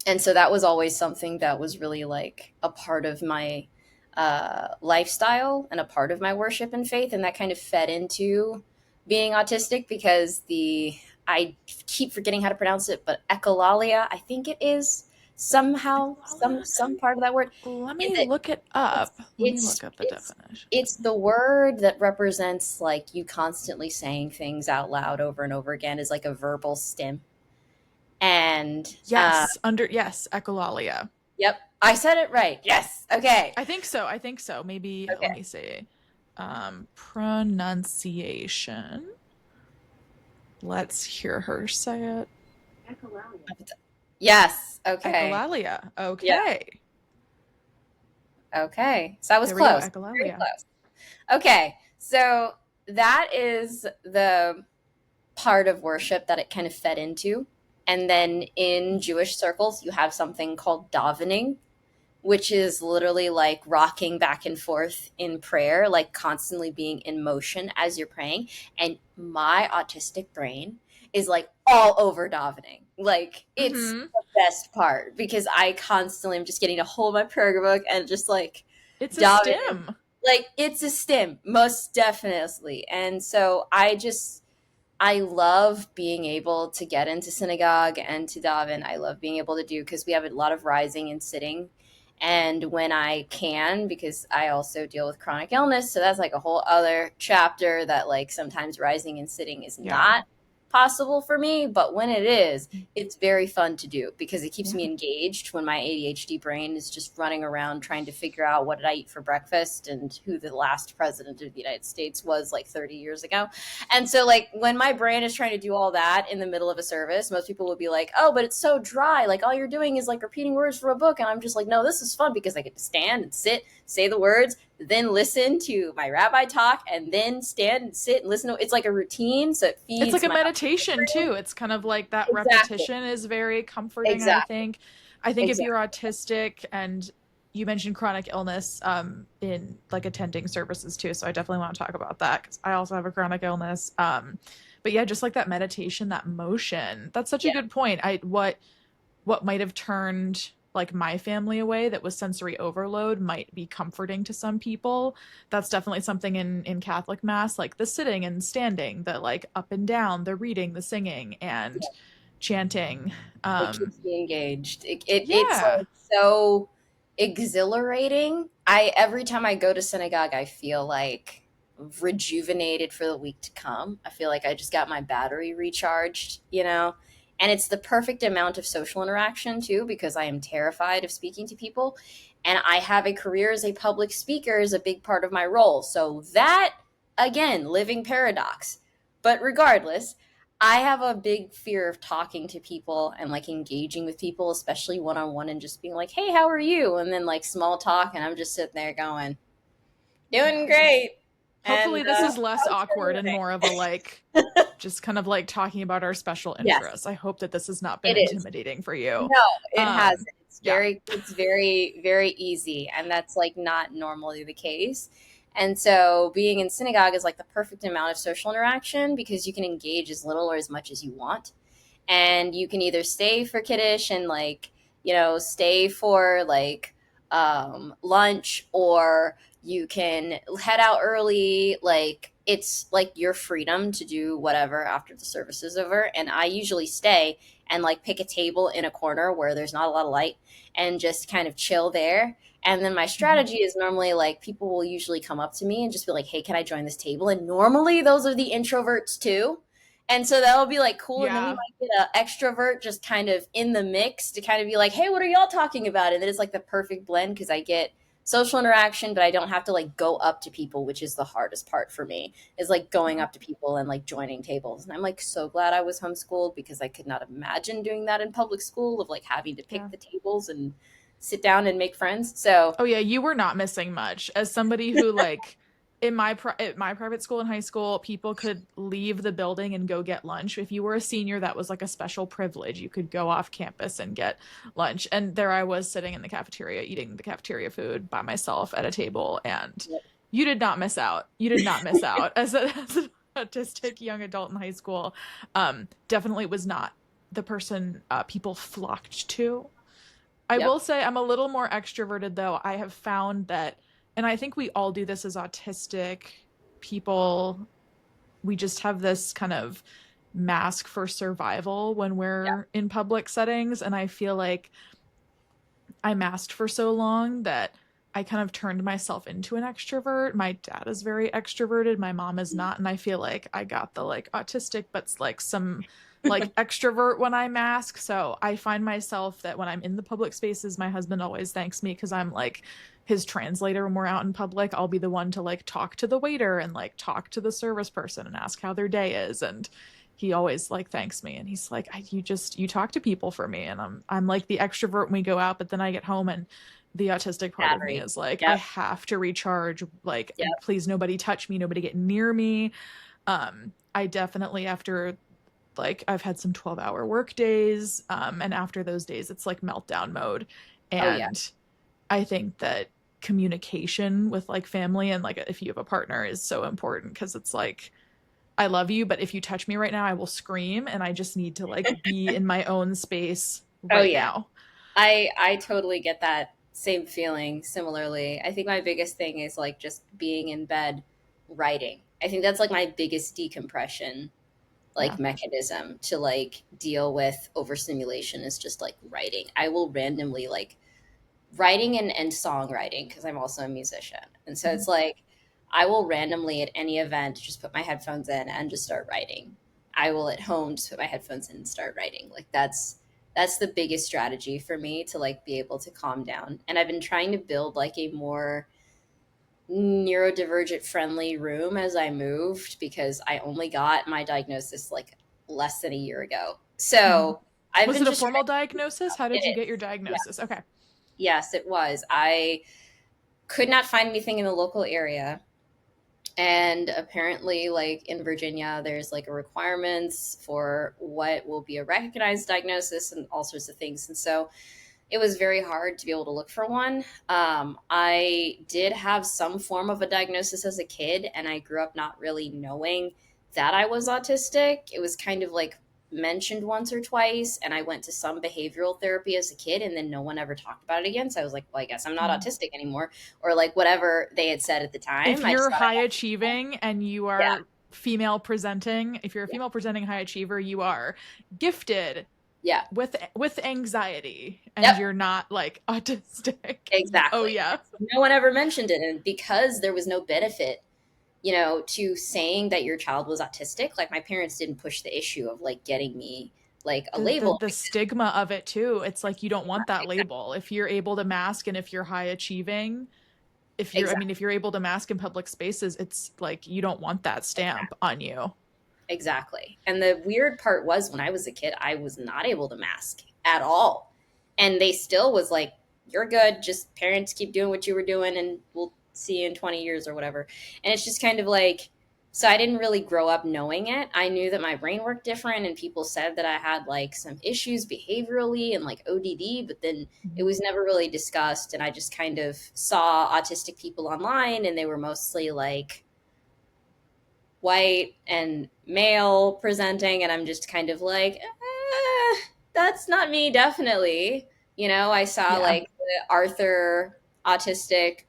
and so that was always something that was really like a part of my lifestyle and a part of my worship and faith, and that kind of fed into being autistic because the I keep forgetting how to pronounce it, but echolalia, I think it is somehow Echolalia? some part of that word Let is me it look it it's up. Let me it's look up the it's definition. it's the word that represents like you constantly saying things out loud over and over again is like a verbal stim. And Yes, echolalia. yep, I said it right. Yes. Okay. I think so. I think so. Maybe let Okay. me see. Pronunciation. Let's hear her say it. Yes. Okay. Echolalia. Yeah. Okay. Okay. So I was There we go. close. Very Echolalia. close. Okay. So that is the part of worship that it kind of fed into. And then in Jewish circles, you have something called davening, which is literally like rocking back and forth in prayer, like constantly being in motion as you're praying. And my autistic brain is like all over davening. Like it's Mm-hmm. the best part because I constantly am just getting to hold my prayer book and just like It's a davening. stim. Like it's a stim, most definitely. And so I love being able to get into synagogue and to daven. I love being able to do because we have a lot of rising and sitting. And when I can, because I also deal with chronic illness, so that's like a whole other chapter that like sometimes rising and sitting is Yeah. not possible for me, but when it is, it's very fun to do because it keeps Yeah. me engaged when my ADHD brain is just running around trying to figure out what did I eat for breakfast and who the last president of the United States was like 30 years ago. And so, like, when my brain is trying to do all that in the middle of a service, most people will be like, oh, but it's so dry. Like, all you're doing is like repeating words from a book. And I'm just like, no, this is fun because I get to stand and sit, say the words, then listen to my rabbi talk, and then stand and sit and listen. It's like a routine. So it It's like feeds a my meditation brain. too. It's kind of like that Exactly. repetition is very comforting, I Exactly. think. I think if you're Exactly. autistic and you mentioned chronic illness in like attending services too, so I definitely want to talk about that because I also have a chronic illness. But yeah, just like that meditation, that motion. That's such a Yeah. good point. I what might have turned like my family away that was sensory overload might be comforting to some people. That's definitely something in Catholic mass, like the sitting and standing, the like up and down, the reading, the singing and chanting. It Um keeps me engaged. It's yeah. like so exhilarating. I every time I go to synagogue, I feel like rejuvenated for the week to come. I feel like I just got my battery recharged, you know? And it's the perfect amount of social interaction too, because I am terrified of speaking to people. And I have a career as a public speaker is a big part of my role. So that, again, living paradox. But regardless, I have a big fear of talking to people and like engaging with people, especially one on one, and just being like, hey, how are you? And then like small talk, and I'm just sitting there going, doing Yeah. great. And Hopefully this is less how's your awkward and morning? more of a like just kind of like talking about our special Yes, interests. I hope that this has not been it is. intimidating for you. No, it Um, hasn't. yeah. It's very, very easy. And that's like not normally the case. And so being in synagogue is like the perfect amount of social interaction because you can engage as little or as much as you want. And you can either stay for kiddush and like stay for like lunch, or you can head out early. Like it's like your freedom to do whatever after the service is over. And I usually stay and like pick a table in a corner where there's not a lot of light and just kind of chill there. And then my Mhm. strategy is normally like people will usually come up to me and just be like, hey, can I join this table? And normally those are the introverts too. And so that'll be like cool. And then we Yeah. might get an extrovert just kind of in the mix to kind of be like, hey, what are y'all talking about? And it is like the perfect blend because I get social interaction, but I don't have to like go up to people, which is the hardest part for me, is like going Yeah. up to people and like joining tables. And I'm like so glad I was homeschooled because I could not imagine doing that in public school of like having to Yeah. pick the tables and sit down and make friends. So Oh yeah, you were not missing much. As somebody who like at my private school in high school, people could leave the building and go get lunch. If you were a senior, that was like a special privilege. You could go off campus and get lunch. And there I was sitting in the cafeteria eating the cafeteria food by myself at a table, and you did not miss out. You did not miss out as an autistic young adult in high school. Definitely was not the person people flocked to. I yep. will say I'm a little more extroverted though. I have found that, and I think we all do this as autistic people. We just have this kind of mask for survival when Yep. we're in public settings. And I feel like I masked for so long that I kind of turned myself into an extrovert. My dad is very extroverted, my mom is not, and I feel like I got the like autistic but like some like extrovert when I mask. So I find myself that when I'm in the public spaces, my husband always thanks me because I'm like his translator when we're out in public. I'll be the one to like talk to the waiter and like talk to the service person and ask how their day is, and he always like thanks me, and he's like, you talk to people for me. And I'm like the extrovert when we go out, but then I get home and the autistic part of me Battery. is like, I Yep. have to recharge. Like, Yep. please nobody touch me, nobody get near me. I definitely after like I've had some 12-hour work days, and after those days it's like meltdown mode. Oh yeah. And I think that communication with like family and like if you have a partner is so important because it's like I love you, but if you touch me right now, I will scream and I just need to like be in my own space Oh right yeah. now. I totally get that same feeling similarly. I think my biggest thing is like just being in bed writing. I think that's like my biggest decompression Yeah. like mechanism to like deal with overstimulation is just like writing. I will randomly like writing and songwriting because I'm also a musician. And so Mhm. it's like I will randomly at any event just put my headphones in and just start writing. I will at home just put my headphones in and start writing. Like that's the biggest strategy for me to like be able to calm down. And I've been trying to build like a more neurodivergent friendly room as I moved because I only got my diagnosis like less than a year ago. Mhm. So I've Was been it a just formal trying. diagnosis? How did you It get your is. Yeah. diagnosis? Okay. Yes, it was. I could not find anything in the local area. And apparently, like in Virginia, there's like a requirements for what will be a recognized diagnosis and all sorts of things. And so it was very hard to be able to look for one. I did have some form of a diagnosis as a kid, and I grew up not really knowing that I was autistic. It was kind of like mentioned once or twice, and I went to some behavioral therapy as a kid, and then no one ever talked about it again. So I was like, well, I guess I'm not Mhm. autistic anymore, or like whatever they had said at the If time. I just you're thought high I had, achieving and you yeah, are female presenting, if you're a yeah, female presenting high achiever, you are gifted yeah, with anxiety and yep, you're not like autistic. Oh exactly. yeah. So no one ever mentioned it, and because there was no benefit, to saying that your child was autistic, like my parents didn't push the issue of like getting me like a The label. the stigma of it too. It's like you don't want that Exactly. label. If you're able to mask and if you're high achieving, if you're I mean Exactly. if you're able to mask in public spaces, it's like you don't want that stamp on you. Exactly. And the weird part was when I was a kid, I was not able to mask at all. And they still was like, you're good. Just parents keep doing what you were doing and we'll see you in 20 years or whatever. And it's just kind of like, so I didn't really grow up knowing it. I knew that my brain worked different and people said that I had like some issues behaviorally and like ODD, but then it Mhm. was never really discussed. And I just kind of saw autistic people online and they were mostly like, white and male presenting, and I'm just kind of like, that's not me, definitely. I saw Yeah. like the Arthur autistic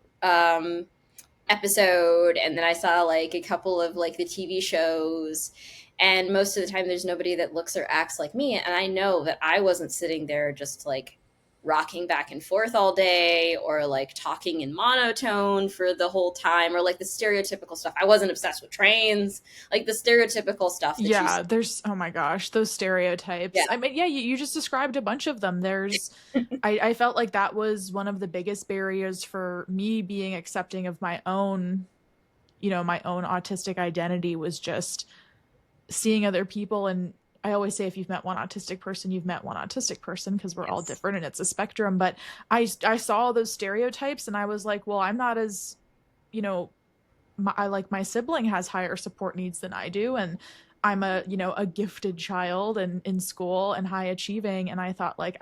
episode, and then I saw like a couple of like the TV shows, and most of the time there's nobody that looks or acts like me, and I know that I wasn't sitting there just like rocking back and forth all day or like talking in monotone for the whole time or like the stereotypical stuff. I wasn't obsessed with trains, like the stereotypical stuff that you Yeah, see. there's oh my gosh, those Yeah. stereotypes. I mean, yeah, you just described a bunch of them. I felt like that was one of the biggest barriers for me being accepting of my own, my own autistic identity was just seeing other people. And I always say if you've met one autistic person, you've met one autistic person because we're all Yes. different and it's a spectrum. But I saw all those stereotypes and I was like, well, I'm not as, you know, I like my sibling has higher support needs than I do, and I'm a gifted child and in school and high achieving, and I thought like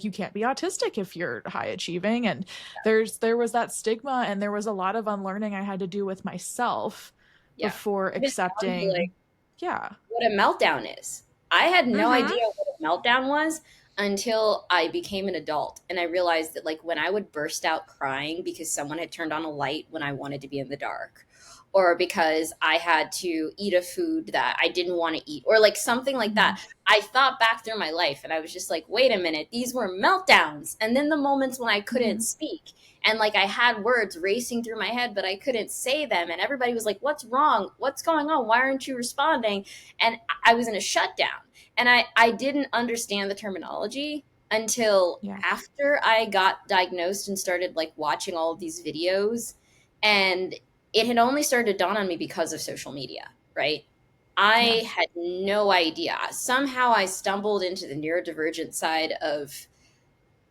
you can't be autistic if you're high achieving, and there was that stigma and there was a lot of unlearning I had to do with myself Yeah. before Even down to like accepting. Yeah. what a meltdown is. I had no Mhm. idea what a meltdown was until I became an adult and I realized that like when I would burst out crying because someone had turned on a light when I wanted to be in the dark or because I had to eat a food that I didn't want to eat or like something like Mhm. that. I thought back through my life and I was just like, "Wait a minute, these were meltdowns." And then the moments when I couldn't Mhm. speak and like I had words racing through my head but I couldn't say them and everybody was like, "What's wrong? What's going on? Why aren't you responding?" And I was in a shutdown and I didn't understand the terminology until Yeah. after I got diagnosed and started like watching all of these videos. And it had only started to dawn on me because of social media, right? Yeah. I had no idea. Somehow I stumbled into the neurodivergent side of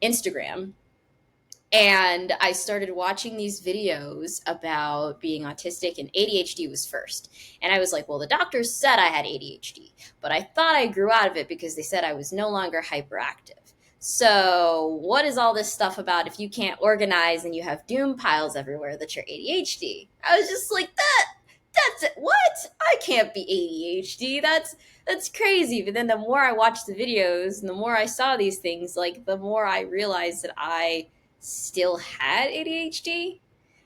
Instagram and I started watching these videos about being autistic, and ADHD was first. And I was like, well, the doctors said I had ADHD, but I thought I grew out of it because they said I was no longer hyperactive. So, what is all this stuff about if you can't organize and you have doom piles everywhere that you're ADHD? I was just like, that's it. What? I can't be ADHD. That's crazy. But then the more I watched the videos and the more I saw these things, like the more I realized that I still had ADHD.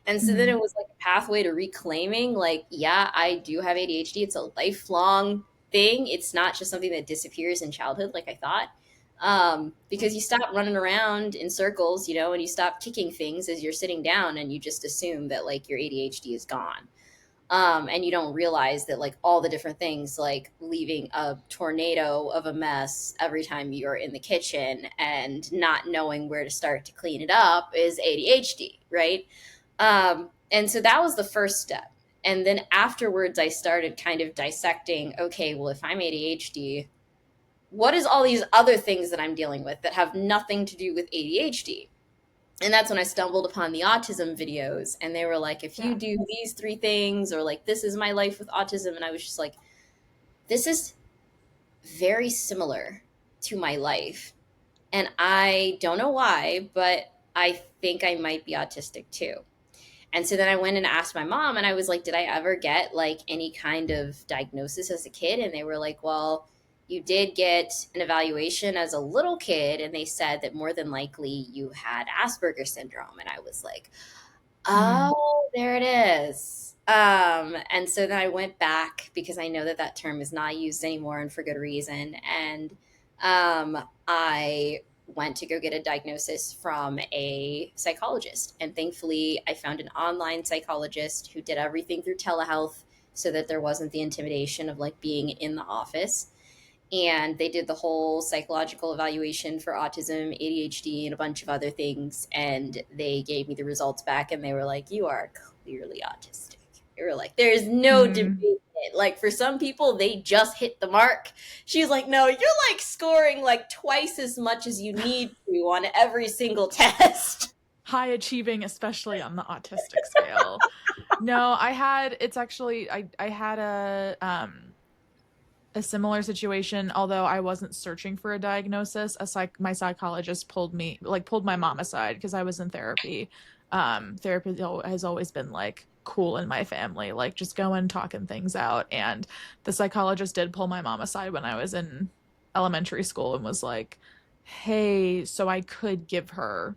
And so then Mhm. it was like a pathway to reclaiming, like, yeah, I do have ADHD. It's a lifelong thing. It's not just something that disappears in childhood, like I thought. Because you stop running around in circles, and you stop kicking things as you're sitting down and you just assume that like your ADHD is gone. And you don't realize that like all the different things like leaving a tornado of a mess every time you're in the kitchen and not knowing where to start to clean it up is ADHD, right? And so that was the first step. And then afterwards I started kind of dissecting, okay, well, if I'm ADHD, what is all these other things that I'm dealing with that have nothing to do with ADHD? And that's when I stumbled upon the autism videos, and they were like, if you Yeah. do these three things, or like, this is my life with autism. And I was just like, this is very similar to my life. And I don't know why, but I think I might be autistic too. And so then I went and asked my mom, and I was like, did I ever get like any kind of diagnosis as a kid? And they were like, well, you did get an evaluation as a little kid, and they said that more than likely you had Asperger's syndrome. And I was like, Mm, oh, there it is. And so then I went back because I know that that term is not used anymore and for good reason. And I went to go get a diagnosis from a psychologist. And thankfully, I found an online psychologist who did everything through telehealth so that there wasn't the intimidation of like being in the office. And they did the whole psychological evaluation for autism, ADHD, and a bunch of other things. And they gave me the results back, and they were like, "You are clearly autistic." They were like, "There's no mm. debating it." Like for some people, they just hit the mark. She's like, "No, you're like scoring like twice as much as you need to on every single test." High achieving, especially on the autistic scale. No, I had a similar situation, although I wasn't searching for a diagnosis. My psychologist pulled my mom aside because I was in therapy. Therapy has always been like cool in my family, like just going talking things out. And the psychologist did pull my mom aside when I was in elementary school and was like, "Hey, so I could give her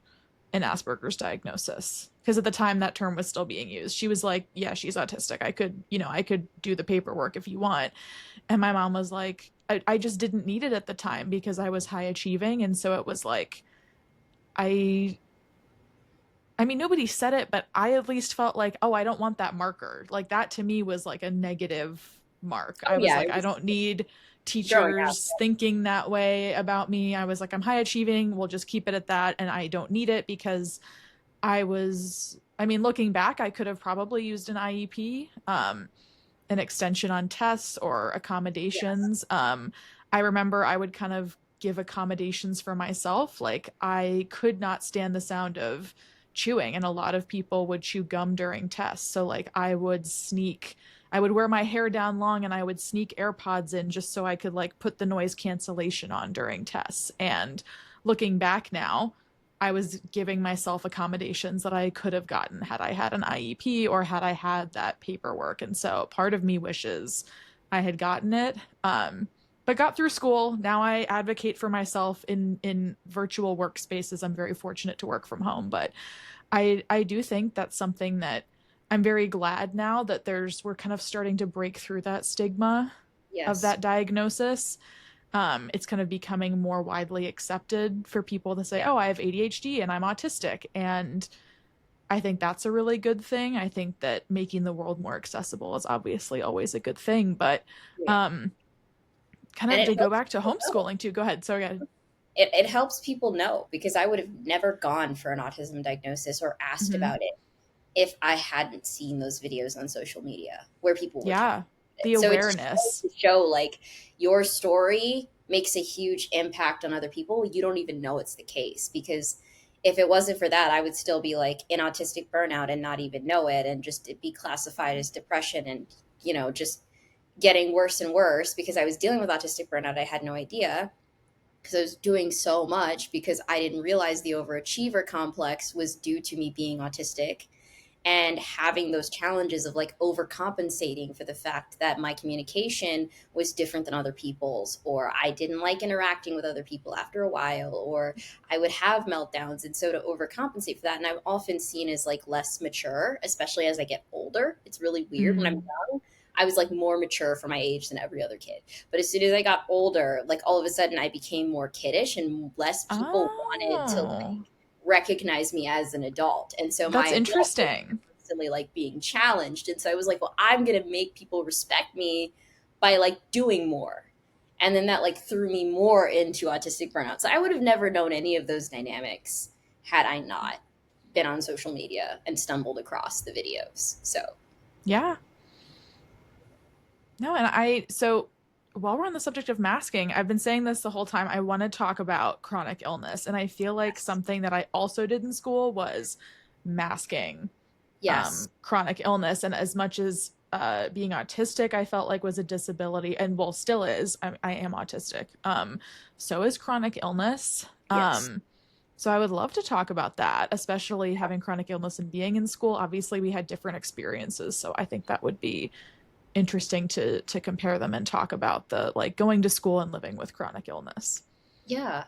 an Asperger's diagnosis." Because at the time that term was still being used. She was like, "Yeah, she's autistic. I could do the paperwork if you want." And my mom was like, I just didn't need it at the time because I was high achieving. And so it was like, I, I mean, nobody said it, but I at least felt like, oh, I don't want that marker. Like that to me was like a negative mark. Oh I was yeah, like, it I was don't need growing up. teachers thinking that way about me. I was like, I'm high achieving. We'll just keep it at that. And I don't need it because I mean, looking back, I could have probably used an IEP. An extension on tests or Yes. accommodations. I remember I would kind of give accommodations for myself. Like I could not stand the sound of chewing, and a lot of people would chew gum during tests. So like I would wear my hair down long and I would sneak AirPods in just so I could like put the noise cancellation on during tests. And looking back now, I was giving myself accommodations that I could have gotten had I had an IEP or had I had that paperwork. And so part of me wishes I had gotten it. But got through school. Now I advocate for myself in virtual workspaces. I'm very fortunate to work from home, but I do think that's something that I'm very glad now that we're kind of starting to break through that stigma of Yes. that diagnosis. It's kind of becoming more widely accepted for people to say, Yeah. "Oh, I have ADHD and I'm autistic." And I think that's a really good thing. I think that making the world more accessible is obviously always a good thing, but Yeah. um, kind And of it to go helps back to people know. homeschooling too. Go ahead. So yeah. It helps people know because I would have never gone for an autism diagnosis or asked Hmm. about it if I hadn't seen those videos on social media where people were talking Yeah. about The it. So it just goes awareness. to show like your story makes a huge impact on other people. You don't even know it's the case because if it wasn't for that, I would still be like in autistic burnout and not even know it and just be classified as depression and, just getting worse and worse because I was dealing with autistic burnout. I had no idea because I was doing so much because I didn't realize the overachiever complex was due to me being autistic and having those challenges of like overcompensating for the fact that my communication was different than other people's, or I didn't like interacting with other people after a while, or I would have meltdowns. And so to overcompensate for that, and I'm often seen as like less mature, especially as I get older. It's really weird. When I'm Mm. young, I was like more mature for my age than every other kid. But as soon as I got older, like all of a sudden I became more kiddish and less people wanted to Oh, recognize me as an adult. And so my that's adulthood was interesting. constantly like being challenged. And so I was like, well, I'm going to make people respect me by like doing more. And then that like threw me more into autistic burnout. So I would have never known any of those dynamics had I not been on social media and stumbled across the videos. So, Yeah. No, so while we're on the subject of masking, I've been saying this the whole time. I want to talk about chronic illness. And I feel like yes. something that I also did in school was masking Yes. chronic illness. And as much as being autistic, I felt like was a disability, and well, still is. I am autistic. So is chronic illness. Yes. So I would love to talk about that, especially having chronic illness and being in school. Obviously, we had different experiences, so I think that would be interesting to compare them and talk about the like going to school and living with chronic illness. Yeah.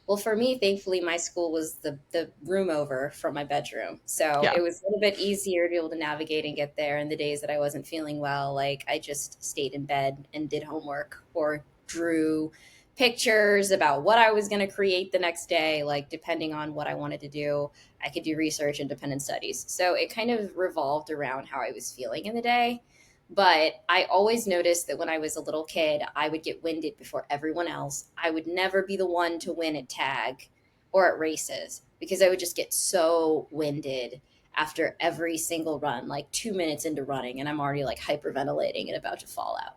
Well, for me, thankfully, my school was the room over from my bedroom. So Yeah. it was a little bit easier to be able to navigate and get there. And the days that I wasn't feeling well, like I just stayed in bed and did homework or drew pictures about what I was going to create the next day. Like, depending on what I wanted to do, I could do research, independent studies. So it kind of revolved around how I was feeling in the day. But I always noticed that when I was a little kid, I would get winded before everyone else. I would never be the one to win at tag or at races because I would just get so winded after every single run, like 2 minutes into running, and I'm already like hyperventilating and about to fall out.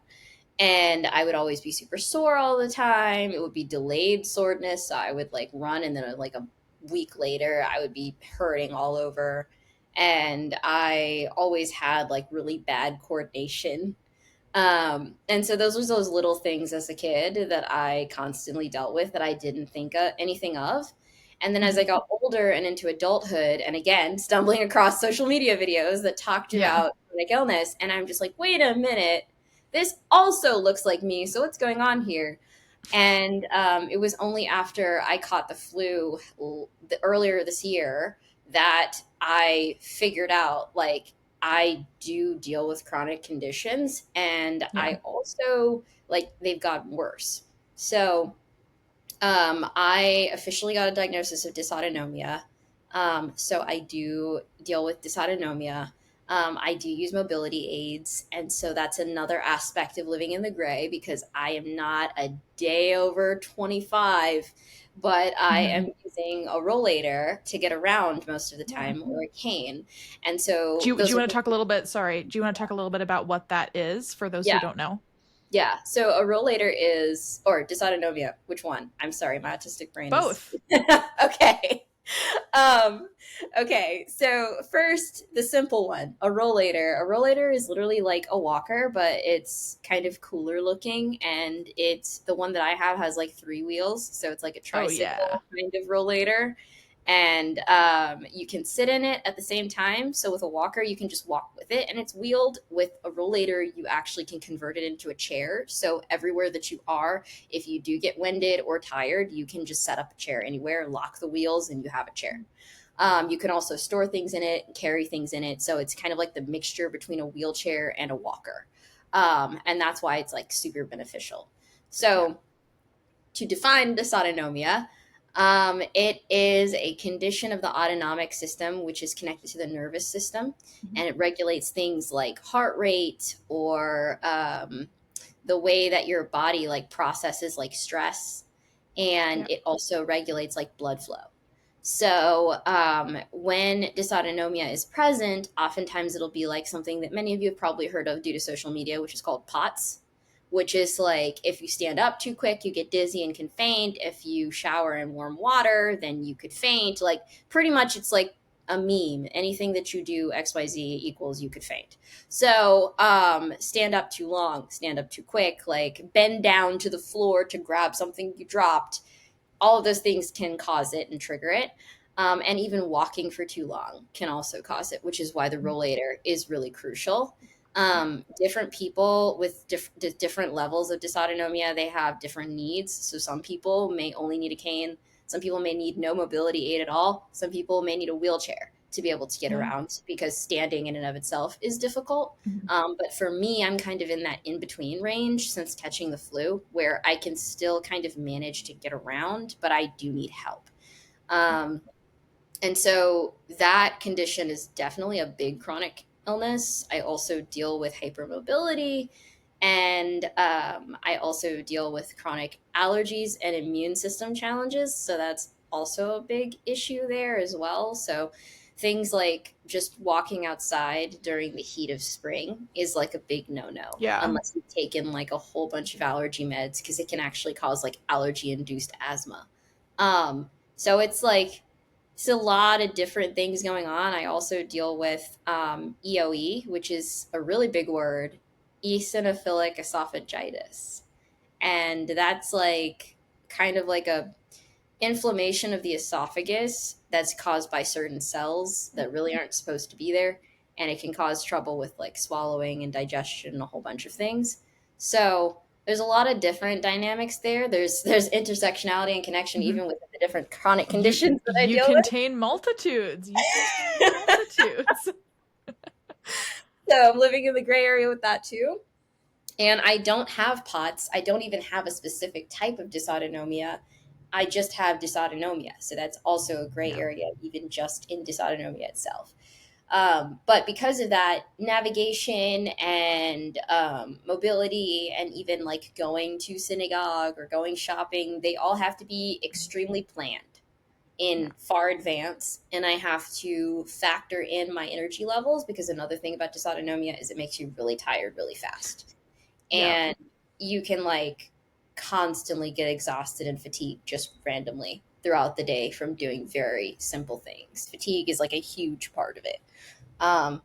And I would always be super sore all the time. It would be delayed soreness. So I would like run, and then like a week later, I would be hurting all over. And I always had like really bad coordination. And so those were those little things as a kid that I constantly dealt with that I didn't think anything of. And then as I Mhm. got older and into adulthood, and again, stumbling across social media videos that talked Yeah. about chronic illness, and I'm just like, wait a minute, this also looks like me. So what's going on here? And it was only after I caught the flu earlier this year that I figured out like I do deal with chronic conditions, and Yeah. I also like they've gotten worse. So I officially got a diagnosis of dysautonomia. So I do deal with dysautonomia. I do use mobility aids. And so that's another aspect of living in the gray because I am not a day over 25, but I Hmm. am using a rollator to get around most of the Yeah. time or a cane. And so Do those you are, want to talk a little bit? Sorry. Do you want to talk a little bit about what that is for those who yeah, don't know? yeah. So a rollator is, or dysautonomia, which one? I'm sorry, my autistic brain is Both. okay. Um, okay, so first, the simple one, a rollator. A rollator is literally like a walker, but it's kind of cooler looking, and it's the one that I have has like three wheels, so it's like a Oh yeah. tricycle kind of rollator, and you can sit in it at the same time. So with a walker, you can just walk with it, and it's wheeled. With a rollator, you actually can convert it into a chair. So everywhere that you are, if you do get winded or tired, you can just set up a chair anywhere, lock the wheels, and you have a chair. You can also store things in it, carry things in it. So it's kind of like the mixture between a wheelchair and a walker. And that's why it's like super beneficial. Yeah. So to define dysautonomia, it is a condition of the autonomic system, which is connected to the nervous system, Mhm. and it regulates things like heart rate or the way that your body like processes like stress, and Yeah. it also regulates like blood flow. So when dysautonomia is present, oftentimes it'll be like something that many of you have probably heard of due to social media, which is called POTS, which is like if you stand up too quick, you get dizzy and can faint. If you shower in warm water, then you could faint. Like pretty much it's like a meme. Anything that you do XYZ equals you could faint. So stand up too long, stand up too quick, like bend down to the floor to grab something you dropped, all of those things can cause it and trigger it. And even walking for too long can also cause it, which is why the rollator is really crucial. Yeah. Different people with different levels of dysautonomia, they have different needs. So some people may only need a cane. Some people may need no mobility aid at all. Some people may need a wheelchair to be able to get Yeah. around because standing in and of itself is difficult. Mhm. But for me, I'm kind of in that in between range since catching the flu, where I can still kind of manage to get around, but I do need help. Um, and so that condition is definitely a big chronic illness. I also deal with hypermobility, and I also deal with chronic allergies and immune system challenges. So that's also a big issue there as well. So things like just walking outside during the heat of spring is like a big no-no Yeah. unless you've taken like a whole bunch of allergy meds because it can actually cause like allergy induced asthma. So it's like it's a lot of different things going on. I also deal with EOE, which is a really big word, eosinophilic esophagitis. And that's like kind of like a inflammation of the esophagus that's caused by certain cells that really aren't supposed to be there. and it can cause trouble with like swallowing and digestion and a whole bunch of things. So there's a lot of different dynamics there. There's intersectionality and connection Mm-hmm. even with the different chronic You conditions that I you deal contain multitudes. You contain with. multitudes. So I'm living in the gray area with that too. And I don't have POTS. I don't even have a specific type of dysautonomia. I just have dysautonomia. So that's also a gray Yeah. area, even just in dysautonomia itself. But because of that, navigation and mobility, and even like going to synagogue or going shopping, they all have to be extremely planned Yeah. in far advance. And I have to factor in my energy levels, because another thing about dysautonomia is it makes you really tired really fast. Yeah. And you can like constantly get exhausted and fatigued just randomly throughout the day from doing very simple things. Fatigue is like a huge part of it. Um,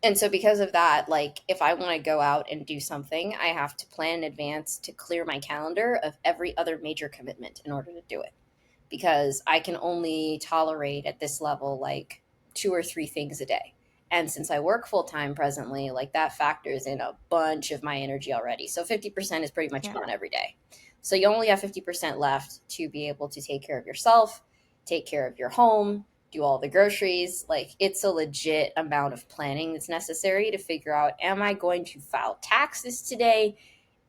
and so because of that, like if I want to go out and do something, I have to plan in advance to clear my calendar of every other major commitment in order to do it, because I can only tolerate at this level like 2 or 3 things a day. And since I work full time presently, like that factors in a bunch of my energy already. So 50% is pretty much Yeah. gone every day. So you only have 50% left to be able to take care of yourself, take care of your home, do all the groceries. Like it's a legit amount of planning that's necessary to figure out, am I going to file taxes today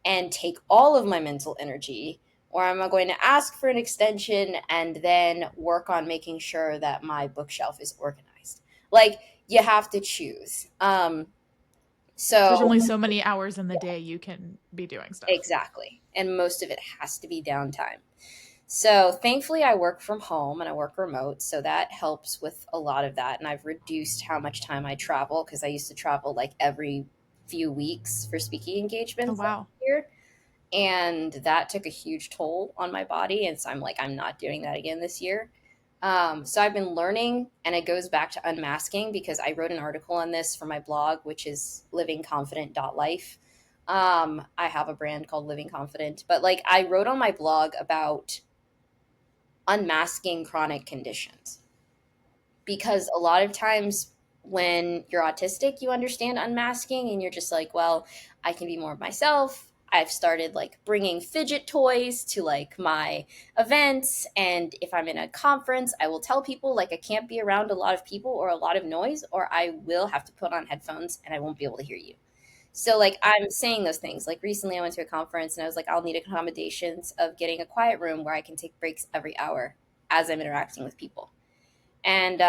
and take all of my mental energy, or am I going to ask for an extension and then work on making sure that my bookshelf is organized? Like you have to choose. There's So only so many hours in the day you can be doing stuff. exactly. And most of it has to be downtime. So thankfully I work from home and I work remote. So that helps with a lot of that. And I've reduced how much time I travel, because I used to travel like every few weeks for speaking Oh, engagements last wow. year. And that took a huge toll on my body. And so I'm like, I'm not doing that again this year. So I've been learning, and it goes back to unmasking, because I wrote an article on this for my blog, which is livingconfident.life. I have a brand called Living Confident, but like I wrote on my blog about unmasking chronic conditions, because a lot of times when you're autistic, you understand unmasking and you're just like, well, I can be more of myself. I've started like bringing fidget toys to like my events. And if I'm in a conference, I will tell people like I can't be around a lot of people or a lot of noise, or I will have to put on headphones and I won't be able to hear you. So like I'm saying those things. Like recently I went to a conference and I was like, I'll need accommodations of getting a quiet room where I can take breaks every hour as I'm interacting with people. And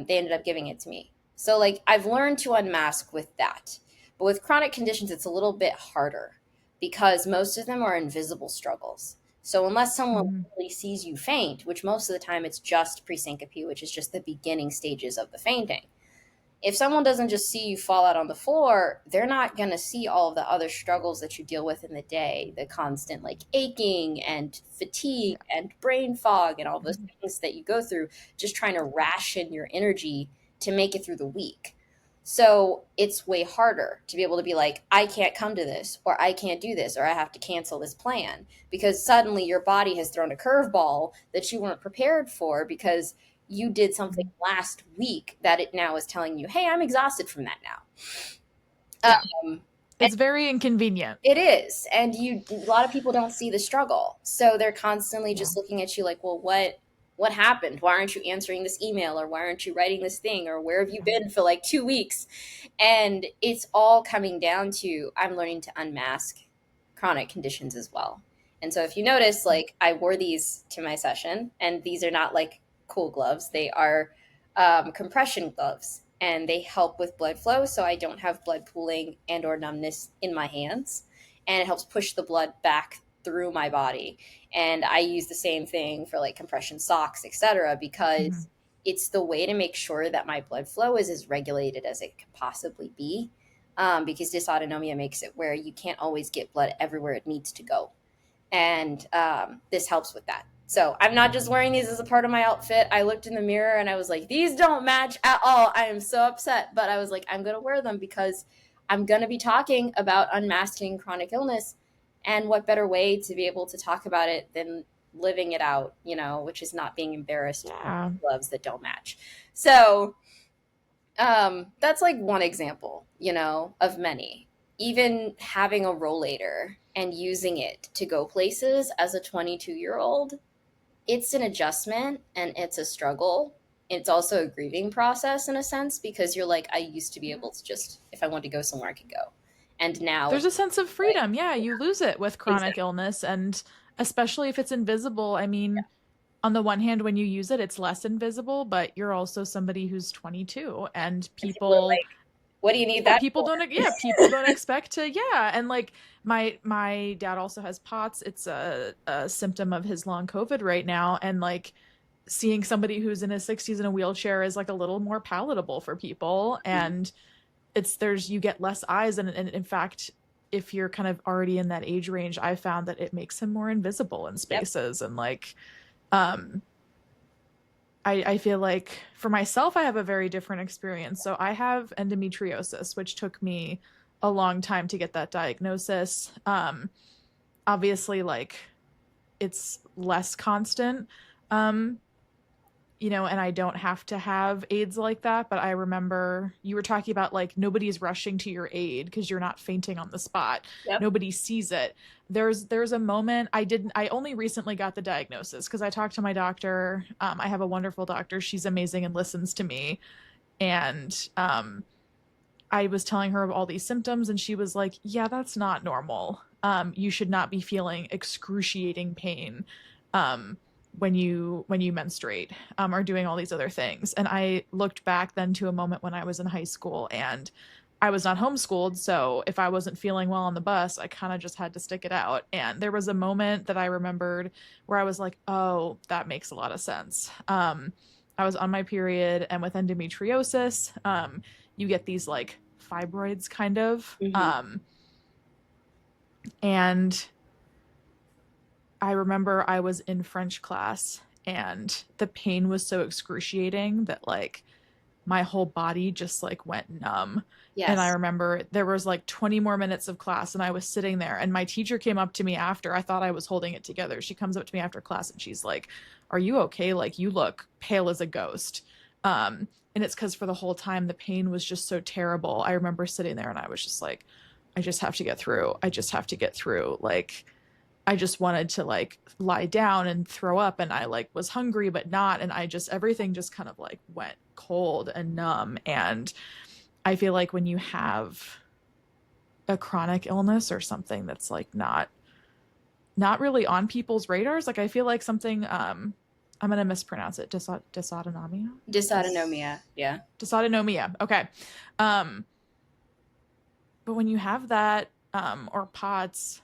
they ended up giving it to me. So like I've learned to unmask with that. But with chronic conditions, it's a little bit harder, because most of them are invisible struggles. So unless someone Mm-hmm. really sees you faint, which most of the time it's just presyncope, which is just the beginning stages of the fainting, if someone doesn't just see you fall out on the floor, they're not going to see all of the other struggles that you deal with in the day, the constant like aching and fatigue Yeah. and brain fog and all those Mm-hmm. things that you go through just trying to ration your energy to make it through the week. So it's way harder to be able to be like, I can't come to this, or I can't do this, or I have to cancel this plan, because suddenly your body has thrown a curveball that you weren't prepared for, because you did something Mm-hmm. last week that it now is telling you, hey, I'm exhausted from that now. Yeah. And It's very inconvenient. it is. And a lot of people don't see the struggle. So they're constantly Yeah. just looking at you like, well, what happened? Why aren't you answering this email, or why aren't you writing this thing, or where have you Yeah. been for like 2 weeks? And it's all coming down to I'm learning to unmask chronic conditions as well. And so if you notice, like I wore these to my session, and these are not like cool gloves, they are compression gloves, and they help with blood flow, so I don't have blood pooling and or numbness in my hands, and it helps push the blood back through my body. And I use the same thing for like compression socks, etc., Mm-hmm. because it's the way to make sure that my blood flow is as regulated as it can possibly be. Because dysautonomia makes it where you can't always get blood everywhere it needs to go. And this helps with that. So I'm not just wearing these as a part of my outfit. I looked in the mirror and I was like, these don't match at all. I am so upset. But I was like, I'm going to wear them because I'm going to be talking about unmasking chronic illness. And what better way to be able to talk about it than living it out, which is not being embarrassed by Yeah. gloves that don't match. So That's like one example, of many. Even having a rollator and using it to go places as a 22-year-old, it's an adjustment and it's a struggle. It's also a grieving process in a sense because you're like, I used to be able to just, if I want to go somewhere, I could go. And now There's it's a sense of like, freedom. Yeah, you lose it with chronic exactly. illness, and especially if it's invisible. I mean, on the one hand, when you use it, it's less invisible, but you're also somebody who's 22, and And people are people, like, what do you need yeah, that for? people don't expect to, yeah. And like my dad also has POTS. It's a symptom of his long COVID right now, and like seeing somebody who's in his 60s in a wheelchair is like a little more palatable for people, and you get less eyes, and in fact, if you're kind of already in that age range, I found that it makes him more invisible in Yep. spaces. And like um I feel like for myself, I have a very different experience. So I have endometriosis, which took me a long time to get that diagnosis. Obviously, like it's less constant. Um, and I don't have to have aids like that. But I remember you were talking about like nobody's rushing to your aid because you're not fainting on the spot. Yep. Nobody sees it. There's a moment I only recently got the diagnosis because I talked to my doctor. I have a wonderful doctor. She's amazing and listens to me. And I was telling her of all these symptoms, and she was like, "Yeah, that's not normal. You should not be feeling excruciating pain when you menstruate, or doing all these other things." And I looked back then to a moment when I was in high school, and I was not homeschooled, so if I wasn't feeling well on the bus, I kind of just had to stick it out. And there was a moment that I remembered where I was like, "Oh, that makes a lot of sense." I was on my period, and with endometriosis, you get these like fibroids kind of. Hmm. And I remember I was in French class, and the pain was so excruciating that like my whole body just like went numb. And I Yes. remember there was like 20 more minutes of class, and I was sitting there, and my teacher came up to me after. I thought I was holding it together. She comes up to me after class, and she's like, "Are you okay? Like you look pale as a ghost." And it's because for the whole time the pain was just so terrible. I remember sitting there and I was just like, I just have to get through. I just have to get through. Like I just wanted to like lie down and throw up, and I like was hungry but not, and everything just kind of like went cold and numb. And I feel like when you have a chronic illness or something that's like not really on people's radars, like I feel like something I'm gonna mispronounce it, dysautonomia, Dysautonomia. Yeah. dysautonomia. Okay. um but when you have that, or POTS,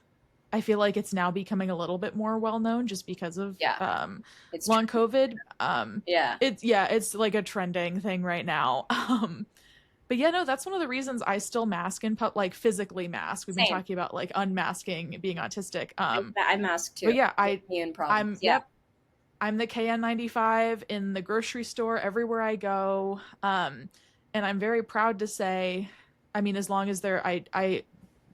I feel like it's now becoming a little bit more well known just because of Yeah. It's long true. COVID. Yeah. It's like a trending thing right now. But yeah, no, that's one of the reasons I still mask in like physically mask. We've been Same. talking about like unmasking being autistic. I mask But too. yeah, Gives me in I'm problems. Yeah. yep, I'm the KN95 in the grocery store everywhere I go. And I'm very proud to say, I mean, as long as I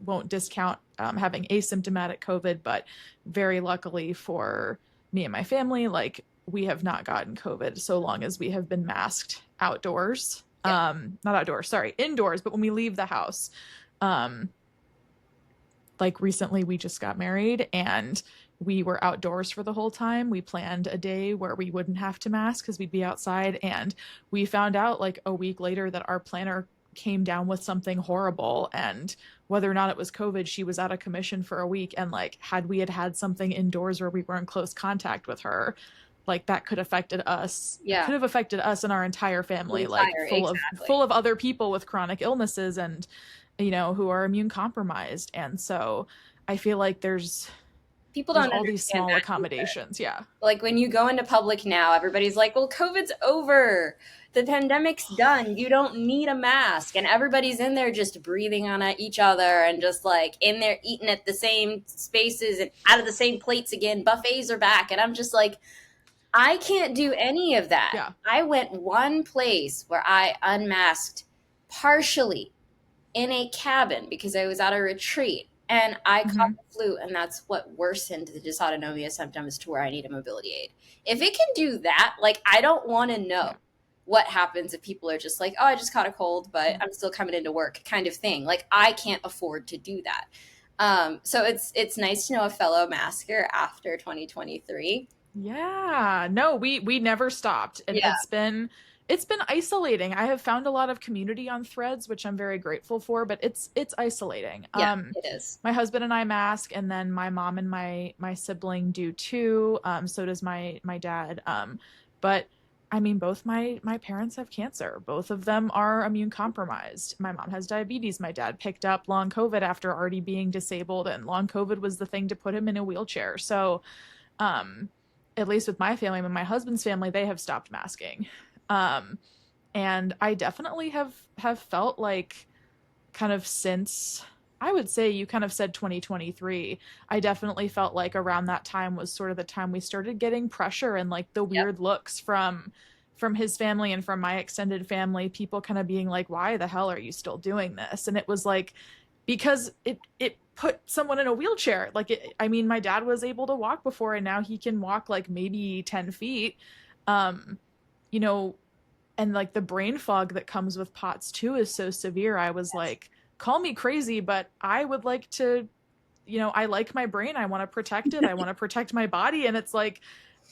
won't discount having asymptomatic COVID, but very luckily for me and my family, like we have not gotten COVID so long as we have been masked outdoors. Yep. Not outdoors, sorry, indoors, but when we leave the house. Um, like recently we just got married, and we were outdoors for the whole time. We planned a day where we wouldn't have to mask because we'd be outside, and we found out like a week later that our planner came down with something horrible, and whether or not it was COVID, she was out of commission for a week. And like had we had something indoors where we were in close contact with her, like that Yeah. could have affected us and our entire family, like Entire. full Exactly. of other people with chronic illnesses, and who are immune compromised. And so I feel like People there's don't all these understand small that either. accommodations. Yeah. Like when you go into public now, everybody's like, well, COVID's over. The pandemic's done. You don't need a mask. And everybody's in there just breathing on each other and just like in there eating at the same spaces and out of the same plates again. Buffets are back. And I'm just like, I can't do any of that. Yeah. I went one place where I unmasked partially in a cabin because I was at a retreat and I caught Hmm. the flu, and that's what worsened the dysautonomia symptoms to where I need a mobility aid. If it can do that, like I don't want to know. Yeah. what happens if people are just like, oh, I just caught a cold, but I'm still coming into work kind of thing. Like, I can't afford to do that. So it's nice to know a fellow masker after 2023. Yeah, no, we never stopped, and Yeah, it's been isolating. I have found a lot of community on Threads, which I'm very grateful for, but it's isolating. yeah, it is. My husband and I mask, and then my mom and my sibling do too. So does my dad. But I mean, both my parents have cancer. Both of them are immune compromised. My mom has diabetes. My dad picked up long COVID after already being disabled, and long COVID was the thing to put him in a wheelchair. So um, at least with my family and my husband's family, they have stopped masking. Um, and I definitely have felt like kind of since I would say you kind of said 2023, I definitely felt like around that time was sort of the time we started getting pressure and like the Yep. weird looks from his family and from my extended family, people kind of being like, why the hell are you still doing this? And it was like because it put someone in a wheelchair. Like I mean, my dad was able to walk before, and now he can walk like maybe 10 feet. Um, you know, and like the brain fog that comes with POTS too is so severe. I was Yes. like, call me crazy, but I would like to, I like my brain. I want to protect it. I want to protect my body. And it's like,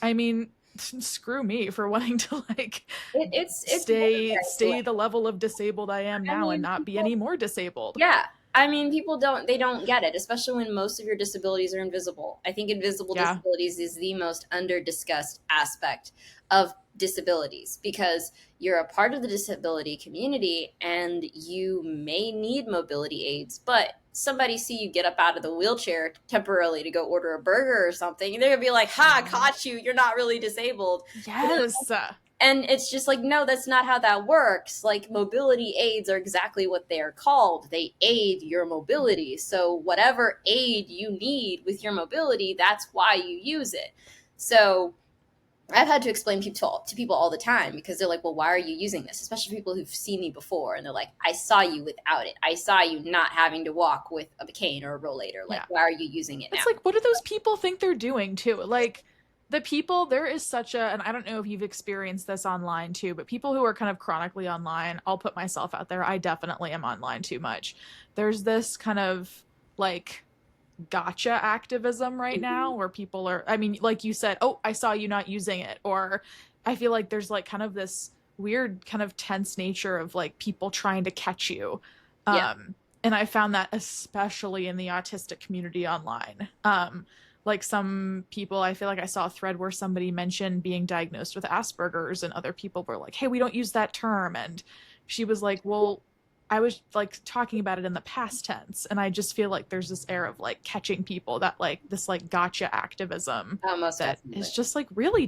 I mean, screw me for wanting to like It's stay very stay isolating. the level of disabled I am I now and mean, not be people, any more disabled. yeah. I mean, people don't get it, especially when most of your disabilities are invisible. I think invisible Yeah. disabilities is the most under discussed aspect of disabilities because you're a part of the disability community and you may need mobility aids, but somebody see you get up out of the wheelchair temporarily to go order a burger or something, and they're gonna be like, "Ha, Yeah. caught you! You're not really disabled." Yes. And it's just like, no, that's not how that works. Like, mobility aids are exactly what they are called. They aid your mobility. So, whatever aid you need with your mobility, that's why you use it. So, I've had to explain to people all the time because they're like, well, why are you using this? Especially people who've seen me before. And they're like, I saw you without it. I saw you not having to walk with a cane or a rollator. Like, Yeah. why are you using it now? It's like, what do those people think they're doing too? Like, the people, there is such a, and I don't know if you've experienced this online too, but people who are kind of chronically online, I'll put myself out there. I definitely am online too much. There's this kind of like gotcha activism right Mm-hmm. now where people are, I mean, like you said, oh, I saw you not using it. Or I feel like there's like kind of this weird, kind of tense nature of like people trying to catch you. Yeah. And I found that especially in the autistic community online. Like some people, I feel like I saw a thread where somebody mentioned being diagnosed with Asperger's, and other people were like, hey, we don't use that term. And she was like, well, I was like talking about it in the past tense, and I just feel like there's this air of like catching people, that like this like gotcha activism Oh, most that is definitely. just like really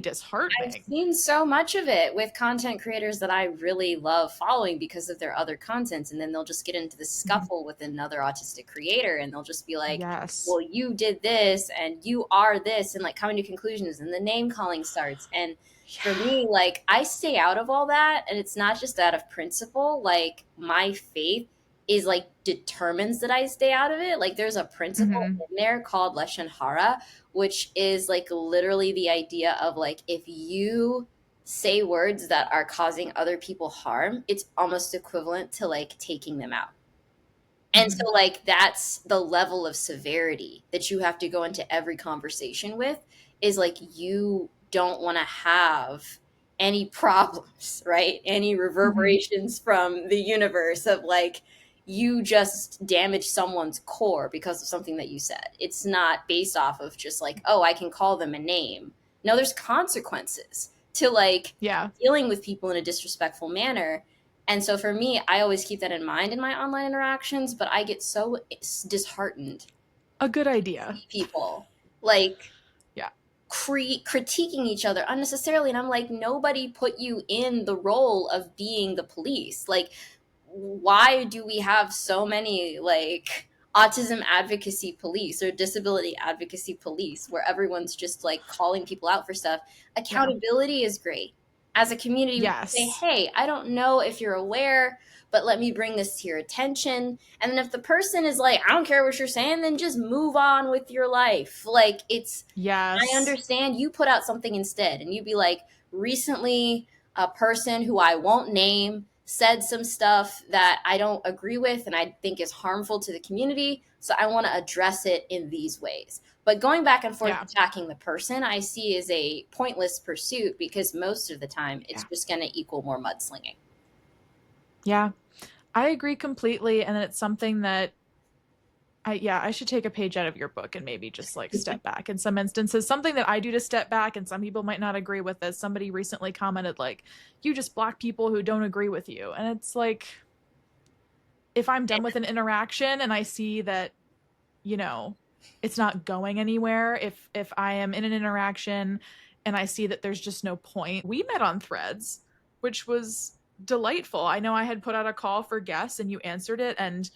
I've disheartening. seen so much of it with content creators that I really love following because of their other contents. And then they'll just get into the Mhm. scuffle with another autistic creator and they'll just be like, Yes. well, you did this and you are this, and like coming to conclusions, and the name calling starts. And for Yeah. me, like, I stay out of all that. And it's not just out of principle. Like, my faith is like determines that I stay out of it. Like, there's a principle Hmm. in there called Lesson Hara, which is like literally the idea of like, if you say words that are causing other people harm, it's almost equivalent to like taking them out. And Hmm. so, like, that's the level of severity that you have to go into every conversation with, is like, you don't want to have any problems, right? Any Hmm. reverberations from the universe of like, you just damage someone's core because of something that you said. It's not based off of just like, oh, I can call them a name. No, there's consequences to like Yeah. dealing with people in a disrespectful manner. And so for me, I always keep that in mind in my online interactions, but I get so disheartened A good to idea. see people like Yeah. critiquing each other unnecessarily. And I'm like, nobody put you in the role of being the police. Like, why do we have so many like autism advocacy police or disability advocacy police where everyone's just like calling people out for stuff? Yeah. Accountability is great. As a community, we can say, Yes. hey, I don't know if you're aware, but let me bring this to your attention. And then if the person is like, I don't care what you're saying, then just move on with your life. Like, it's, I Yes. understand you put out something instead, and you'd be like, recently, a person who I won't name said some stuff that I don't agree with and I think is harmful to the community. So I want to address it in these ways. But going back and forth Yeah. attacking the person, I see as a pointless pursuit because most of the time it's Yeah. just going to equal more mudslinging. Yeah. I agree completely. And it's something that I should take a page out of your book and maybe just like step back in some instances. Something that I do to step back, and some people might not agree with this. Somebody recently commented, like, you just block people who don't agree with you. And it's like, if I'm done with an interaction and I see that, you know, it's not going anywhere, if I am in an interaction and I see that there's just no point. We met on Threads, which was delightful. I know I had put out a call for guests and you answered it, and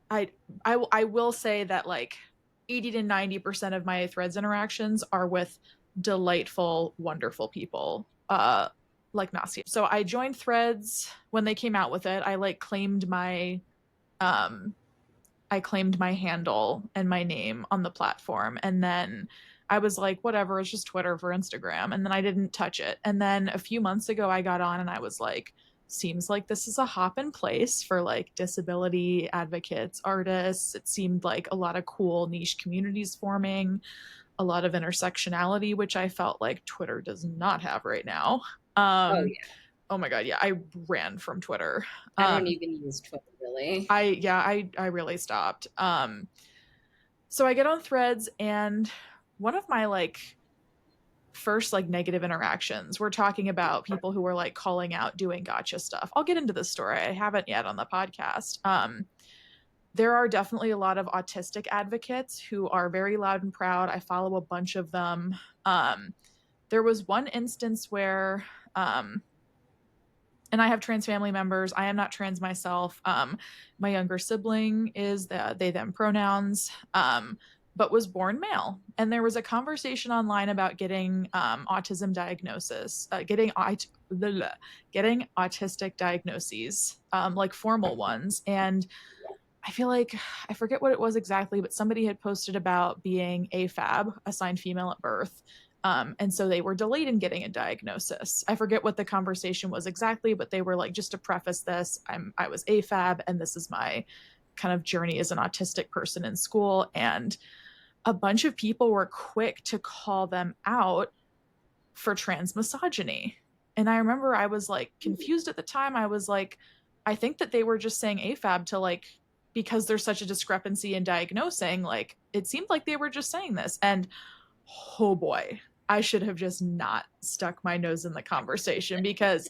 I I will say that like 80 to 90% of my Threads interactions are with delightful, wonderful people. Like Nasiyah. So I joined Threads when they came out with it. Um I claimed my handle and my name on the platform, and then I was like, whatever, it's just Twitter for Instagram, and then I didn't touch it. And then a few months ago I got on and I was like, seems like this is a hop in place for like disability advocates, artists. It seemed like a lot of cool niche communities forming, a lot of intersectionality, which I felt like Twitter does not have right now. Oh, um yeah. oh my god, yeah, I ran from Twitter. I don't even use Twitter really. I really stopped. So I get on Threads, and one of my like first like negative interactions, we're talking about people who were like calling out doing gotcha stuff. I'll get into this story. I haven't yet on the podcast. There are definitely a lot of autistic advocates who are very loud and proud. I follow a bunch of them. There was one instance where and I have trans family members. I am not trans myself. My younger sibling is they them pronouns, but was born male. And there was a conversation online about getting autism diagnosis, getting autistic diagnoses, like formal ones. And I feel like I forget what it was exactly, but somebody had posted about being AFAB, assigned female at birth. And so they were delayed in getting a diagnosis. I forget what the conversation was exactly, but they were like, just to preface this, I was AFAB, and this is my kind of journey as an autistic person in school. And a bunch of people were quick to call them out for trans misogyny. And I remember I was like confused at the time. I was like, I think that they were just saying AFAB to like, because there's such a discrepancy in diagnosing, like it seemed like they were just saying this. And oh boy, I should have just not stuck my nose in the conversation, because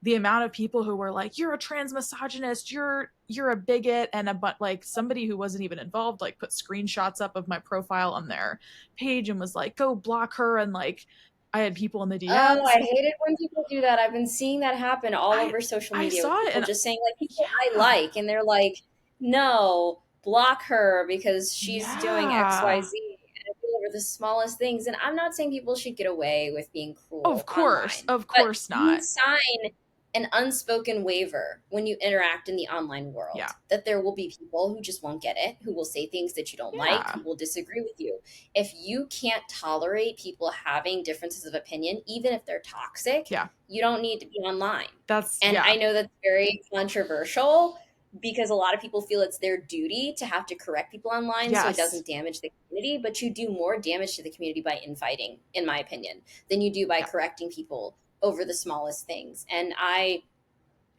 the amount of people who were like, you're a trans misogynist, you're a bigot, and but like somebody who wasn't even involved like put screenshots up of my profile on their page and was like, go block her. And like I had people in the Oh, DMs. I hate it when people do that. I've been seeing that happen all I over social I media with saw it, people and just saying like people I yeah. like and they're like, "No, block her because she's doing Yeah. XYZ." And I feel over the smallest things. And I'm not saying people should get away with being Of cruel course. online, Of but course you not. sign an unspoken waiver when you interact in the online Yeah. world that there will be people who just won't get it, who will say things that you don't like, Yeah. who will disagree with you. If you can't tolerate people having differences of opinion, even if they're toxic, Yeah. you don't need to be online. That's And yeah. I know that's very controversial because a lot of people feel it's their duty to have to correct people online so it Yes. doesn't damage the community, but you do more damage to the community by infighting, in my opinion, than you do by Yeah. correcting people over the smallest things. And I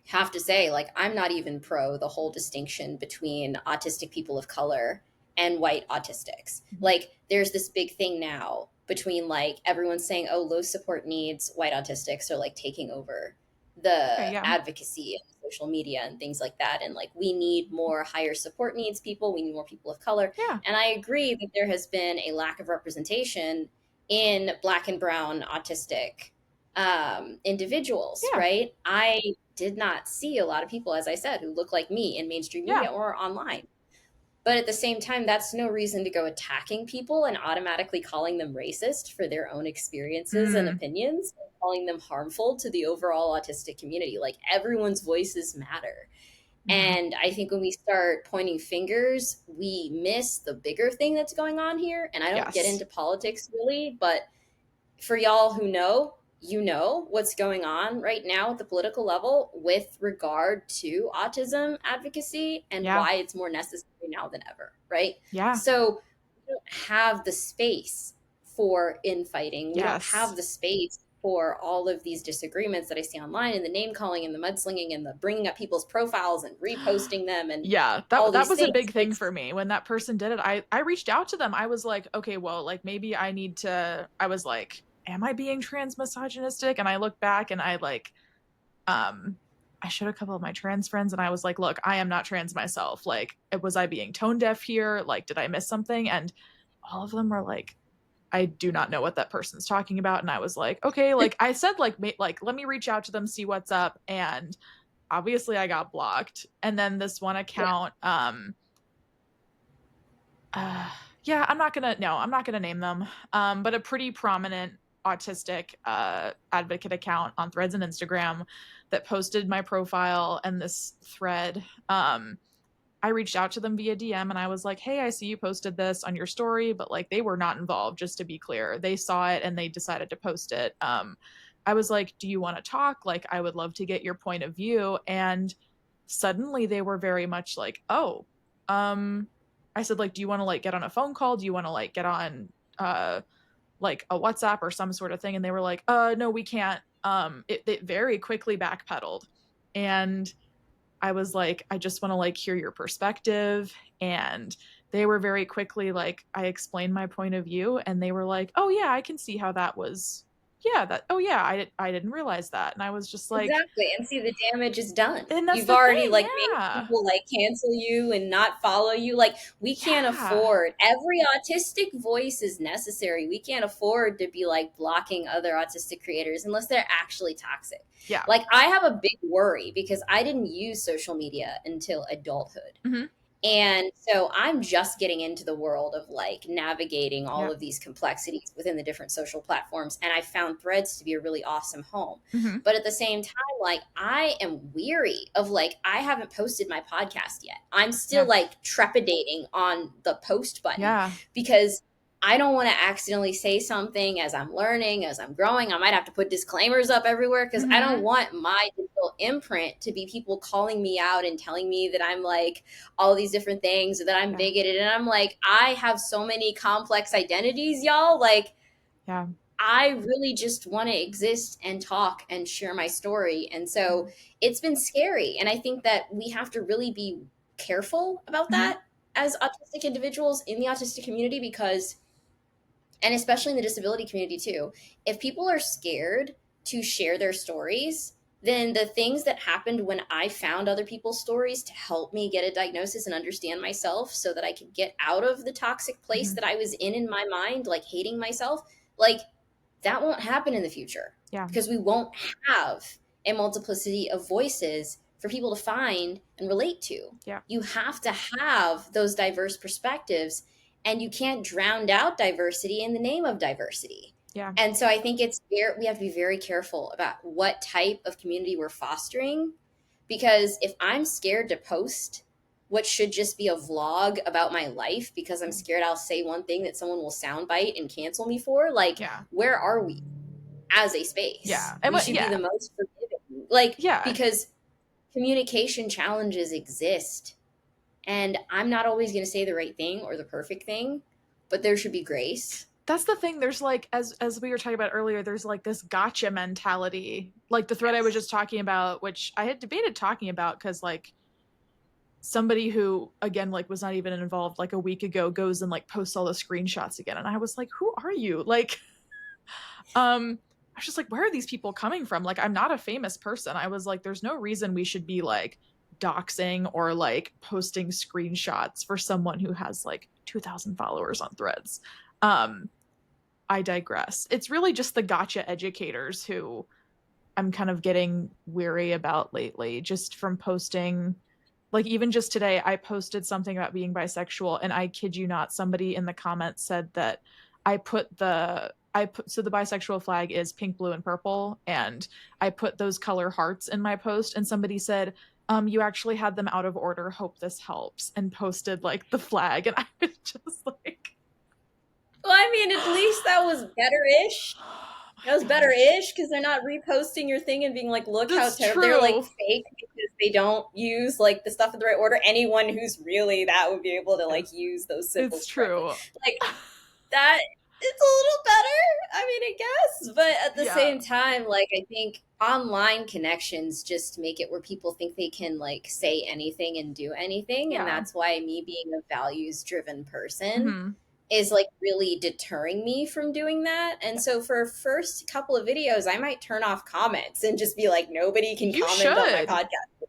have to say, like, I'm not even pro the whole distinction between autistic people of color and white autistics. Mhm. Like, there's this big thing now between like everyone's saying, oh, low support needs, white autistics are like taking over Okay, the yeah. advocacy and social media and things like that. And like, we need more higher support needs people, we need more people of color. Yeah. And I agree that there has been a lack of representation in Black and brown autistic individuals, Yeah. right? I did not see a lot of people, as I said, who look like me in mainstream Yeah. media or online. But at the same time, that's no reason to go attacking people and automatically calling them racist for their own experiences and Mm. opinions, calling them harmful to the overall autistic community. Like, everyone's voices matter. Mhm. And I think when we start pointing fingers, we miss the bigger thing that's going on here. And I don't get Yes. into politics really, but for y'all who know, you know what's going on right now at the political level with regard to autism advocacy and Yeah. why it's more necessary now than ever, right? Yeah. So we don't have the space for infighting. We don't Yes. have the space for all of these disagreements that I see online, and the name calling and the mudslinging and the bringing up people's profiles and reposting them and Yeah, all that these was a things. big thing for me when that person did it. I reached out to them. I was like, okay, well, like maybe I need to. I was like, am I being trans misogynistic? And I look back and I like, um, I showed a couple of my trans friends and I was like, look, I am not trans myself. Like, was I being tone deaf here? Like, did I miss something? And all of them were like, I do not know what that person's talking about. And I was like, okay, like I said, like let me reach out to them, see what's up. And obviously I got blocked. And then this one Yeah. account, uh yeah, I'm not gonna name them. But a pretty prominent autistic advocate account on Threads and Instagram that posted my profile and this thread. I reached out to them via DM and I was like, hey, I see you posted this on your story, but like they were not involved, just to be clear. They saw it and they decided to post it. I was like, do you want to talk? Like, I would love to get your point of view. And suddenly they were very much like, oh, I said, like, do you want to like get on a phone call? Do you want to like get on like a WhatsApp or some sort of thing? And they were like, no, we can't. It very quickly backpedaled. And I was like, I just want to like hear your perspective. And they were very quickly like, I explained my point of view, and they were like, oh yeah, I can see how that was. Yeah, that. Oh yeah, I didn't realize that, and I was just like, Exactly. And see, the damage is done. and that's You've the already thing. like made Yeah, people like cancel you and not follow you. Like we can't yeah, afford every autistic voice is necessary. We can't afford to be like blocking other autistic creators unless they're actually toxic. yeah. Like I have a big worry because I didn't use social media until adulthood. Hmm. And so I'm just getting into the world of like navigating all Yeah. of these complexities within the different social platforms. And I found Threads to be a really awesome home. Hmm. But at the same time, like I am weary of like, I haven't posted my podcast yet. I'm still Yeah. like trepidating on the post button Yeah. because I don't want to accidentally say something as I'm learning, as I'm growing. I might have to put disclaimers up everywhere because I don't Hmm. want my digital imprint to be people calling me out and telling me that I'm like, all these different things or that I'm Yeah. bigoted. And I'm like, I have so many complex identities, y'all. Like, Yeah. I really just want to exist and talk and share my story. And so it's been scary. And I think that we have to really be careful about Hmm. that as autistic individuals in the autistic community because, and especially in the disability community too, if people are scared to share their stories, then the things that happened when I found other people's stories to help me get a diagnosis and understand myself so that I could get out of the toxic place Hmm. that I was in my mind, like hating myself, like that won't happen in the future Yeah. because we won't have a multiplicity of voices for people to find and relate to. Yeah. You have to have those diverse perspectives, and you can't drown out diversity in the name of diversity. Yeah. And so I think we have to be very careful about what type of community we're fostering because if I'm scared to post what should just be a vlog about my life because I'm scared I'll say one thing that someone will soundbite and cancel me for, like, Yeah. where are we as a space? Yeah. And We what? should be Yeah. the most forgiving. Like, Yeah. because communication challenges exist. And I'm not always going to say the right thing or the perfect thing, but there should be grace. That's the thing. There's like, as we were talking about earlier, there's like this gotcha mentality, like the thread I was Yes. just talking about, which I had debated talking about because like somebody who again like was not even involved like a week ago goes and like posts all the screenshots again, and I was like, who are you? Like, I was just like, where are these people coming from? Like, I'm not a famous person. I was like, there's no reason we should be like doxing or like posting screenshots for someone who has like 2,000 followers on Threads. Um, I digress. It's really just the gotcha educators who I'm kind of getting weary about lately, just from posting. Like, even just today, I posted something about being bisexual, and I kid you not, somebody in the comments said that so the bisexual flag is pink, blue, and purple, and I put those color hearts in my post, and somebody said, you actually had them out of order. Hope this helps, and posted like the flag, and I was just like, Well, I mean, at least that was better ish. That was better-ish because they're not reposting your thing and being like, look how That's terrible. They're like true. fake because they don't use like the stuff in the right order. Anyone who's really that would be able to like Yes, use those it's symbols correctly. true. Like that, it's a little better. I mean, I guess, but at the Yeah, same time, like I think online connections just make it where people think they can like say anything and do anything, and yeah. that's why me being a values-driven person Hmm. is like really deterring me from doing that. And so Yes, for first couple of videos, I might turn off comments and just be like, nobody can you comment on my should. podcast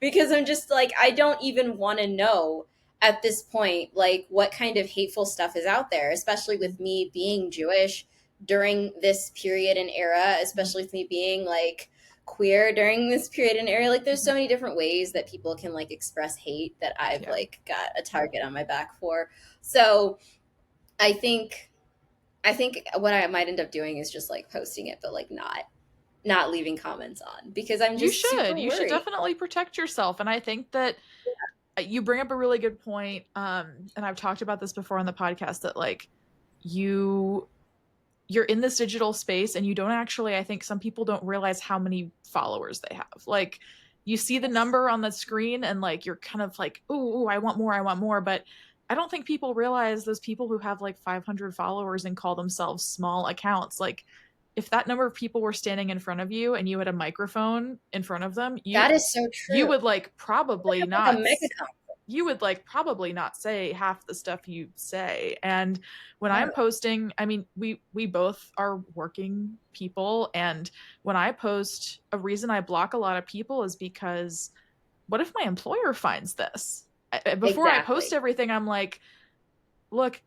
because I'm just like, I don't even want to know at this point, like what kind of hateful stuff is out there, especially with me being Jewish during this period and era, especially with me being like queer during this period and era. Like there's so Mhm. many different ways that people can like express hate that I've Yeah, like got a target on my back for. So I think what I might end up doing is just like posting it, but like not leaving comments on because I'm you just should. super You should worried. definitely protect yourself. And I think that you bring up a really good point. And I've talked about this before on the podcast that like you you're in this digital space and you don't actually, I think some people don't realize how many followers they have. Like you see the Yes. number on the screen and like you're kind of like, ooh, I want more, I want more. But I don't think people realize those people who have like 500 followers and call themselves small accounts. Like if that number of people were standing in front of you and you had a microphone in front of them, That is so you true. would like I probably have like a not mega conference. you would like probably not say half the stuff you say. And when No. I'm posting, I mean, we both are working people, and when I post, a reason I block a lot of people is because what if my employer finds this? Before I post Exactly. everything, I'm like, look,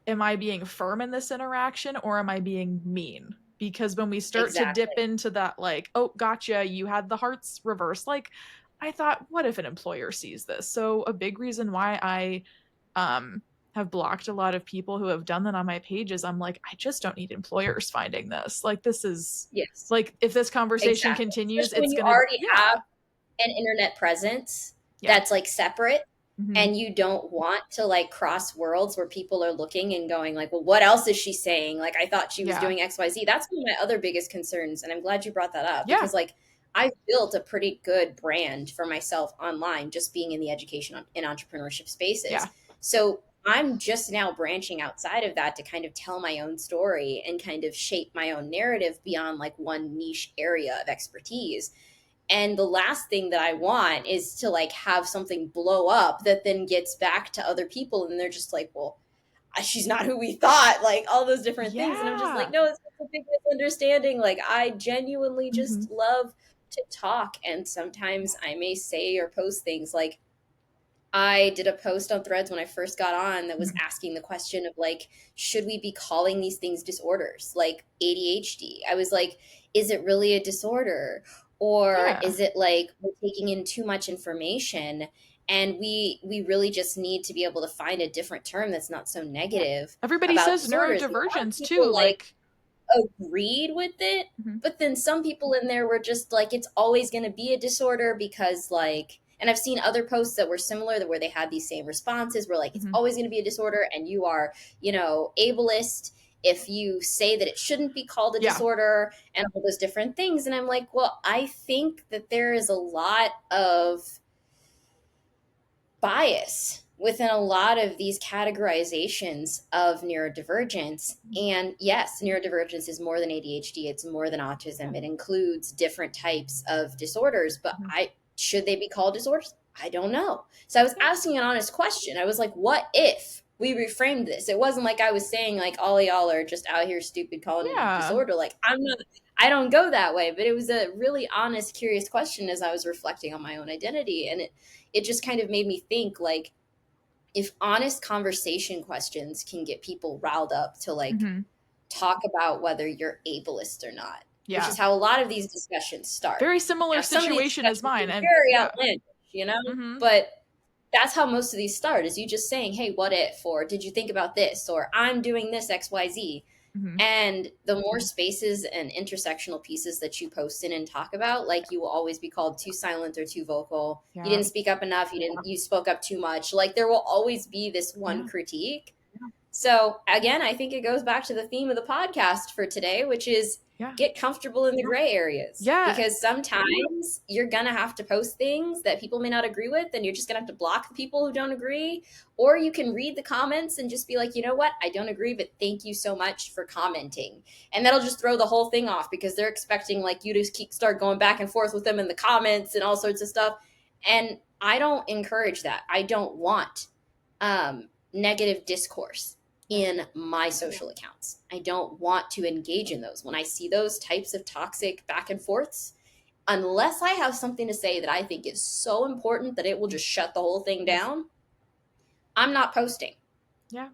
am I being firm in this interaction or am I being mean? Because when we start to dip Exactly. into that, like, oh, gotcha, you had the hearts reversed, like, I thought, what if an employer sees this? So, a big reason why I have blocked a lot of people who have done that on my page is I'm like, I just don't need employers finding this. Like, this is Yes. like, if this conversation Exactly. continues, Especially when it's you gonna, already have yeah, an internet presence yeah, that's like separate mm-hmm, and you don't want to like cross worlds where people are looking and going like, well, what else is she saying? Like I thought she was yeah, doing XYZ. That's one of my other biggest concerns, and I'm glad you brought that up yeah, because like I've built a pretty good brand for myself online just being in the education and entrepreneurship spaces. yeah, So I'm just now branching outside of that to kind of tell my own story and kind of shape my own narrative beyond like one niche area of expertise. And the last thing that I want is to like have something blow up that then gets back to other people and they're just like, well, she's not who we thought, like all those different things. And I'm just like, yeah, no, it's a big misunderstanding. Like I genuinely mm-hmm, just love to talk. And sometimes I may say or post things like, I did a post on Threads when I first got on that was mm-hmm, asking the question of like, should we be calling these things disorders like ADHD? I was like, is it really a disorder? Or yeah. is it like we're taking in too much information and we really just need to be able to find a different term that's not so Yeah. negative Everybody about says disorders? A lot of neurodivergence too. people like Like, agreed with it, mhm, but then some people in there were just like, it's always going to be a disorder because like, and I've seen other posts that were similar where they had these same responses where like it's mhm, always going to be a disorder and you are, ableist if you say that it shouldn't be called a yeah, disorder and all those different things. And I'm like, well, I think that there is a lot of bias within a lot of these categorizations of neurodivergence. And yes, neurodivergence is more than ADHD, it's more than yeah, autism. It includes different types of disorders, but mhm, I should they be called disorders? I don't know. So I was yeah, asking an honest question. I was like, what if we reframed this? It wasn't like I was saying like all of y'all are just out here stupid calling it a yeah, disorder. Like I don't go that way, but it was a really honest, curious question as I was reflecting on my own identity. And it just kind of made me think like if honest conversation questions can get people riled up to like mhm, talk about whether you're ableist or not, which yeah. is how a lot of these discussions start. Very similar Now, some of these situation as discussions mine. are And very yeah, outlandish, mhm, but that's how most of these start is you just saying, hey, what if, or did you think about this, or I'm doing this XYZ. mhm, And the more spaces and intersectional pieces that you post in and talk about, like you will always be called too silent or too vocal. You yeah, didn't speak up enough. You spoke up too much. Like there will always be this one yeah, critique. So again, I think it goes back to the theme of the podcast for today, which is Yeah. get comfortable in the gray areas, Yeah. because sometimes you're gonna have to post things that people may not agree with, and you're just gonna have to block the people who don't agree. Or you can read the comments and just be like, you know what, I don't agree, but thank you so much for commenting. And that'll just throw the whole thing off, because they're expecting like you to start going back and forth with them in the comments and all sorts of stuff. And I don't encourage that. I don't want negative discourse in my social accounts. I don't want to engage in those. When I see those types of toxic back and forths, unless I have something to say that I think is so important that it will just shut the whole thing down, I'm not posting. Yeah.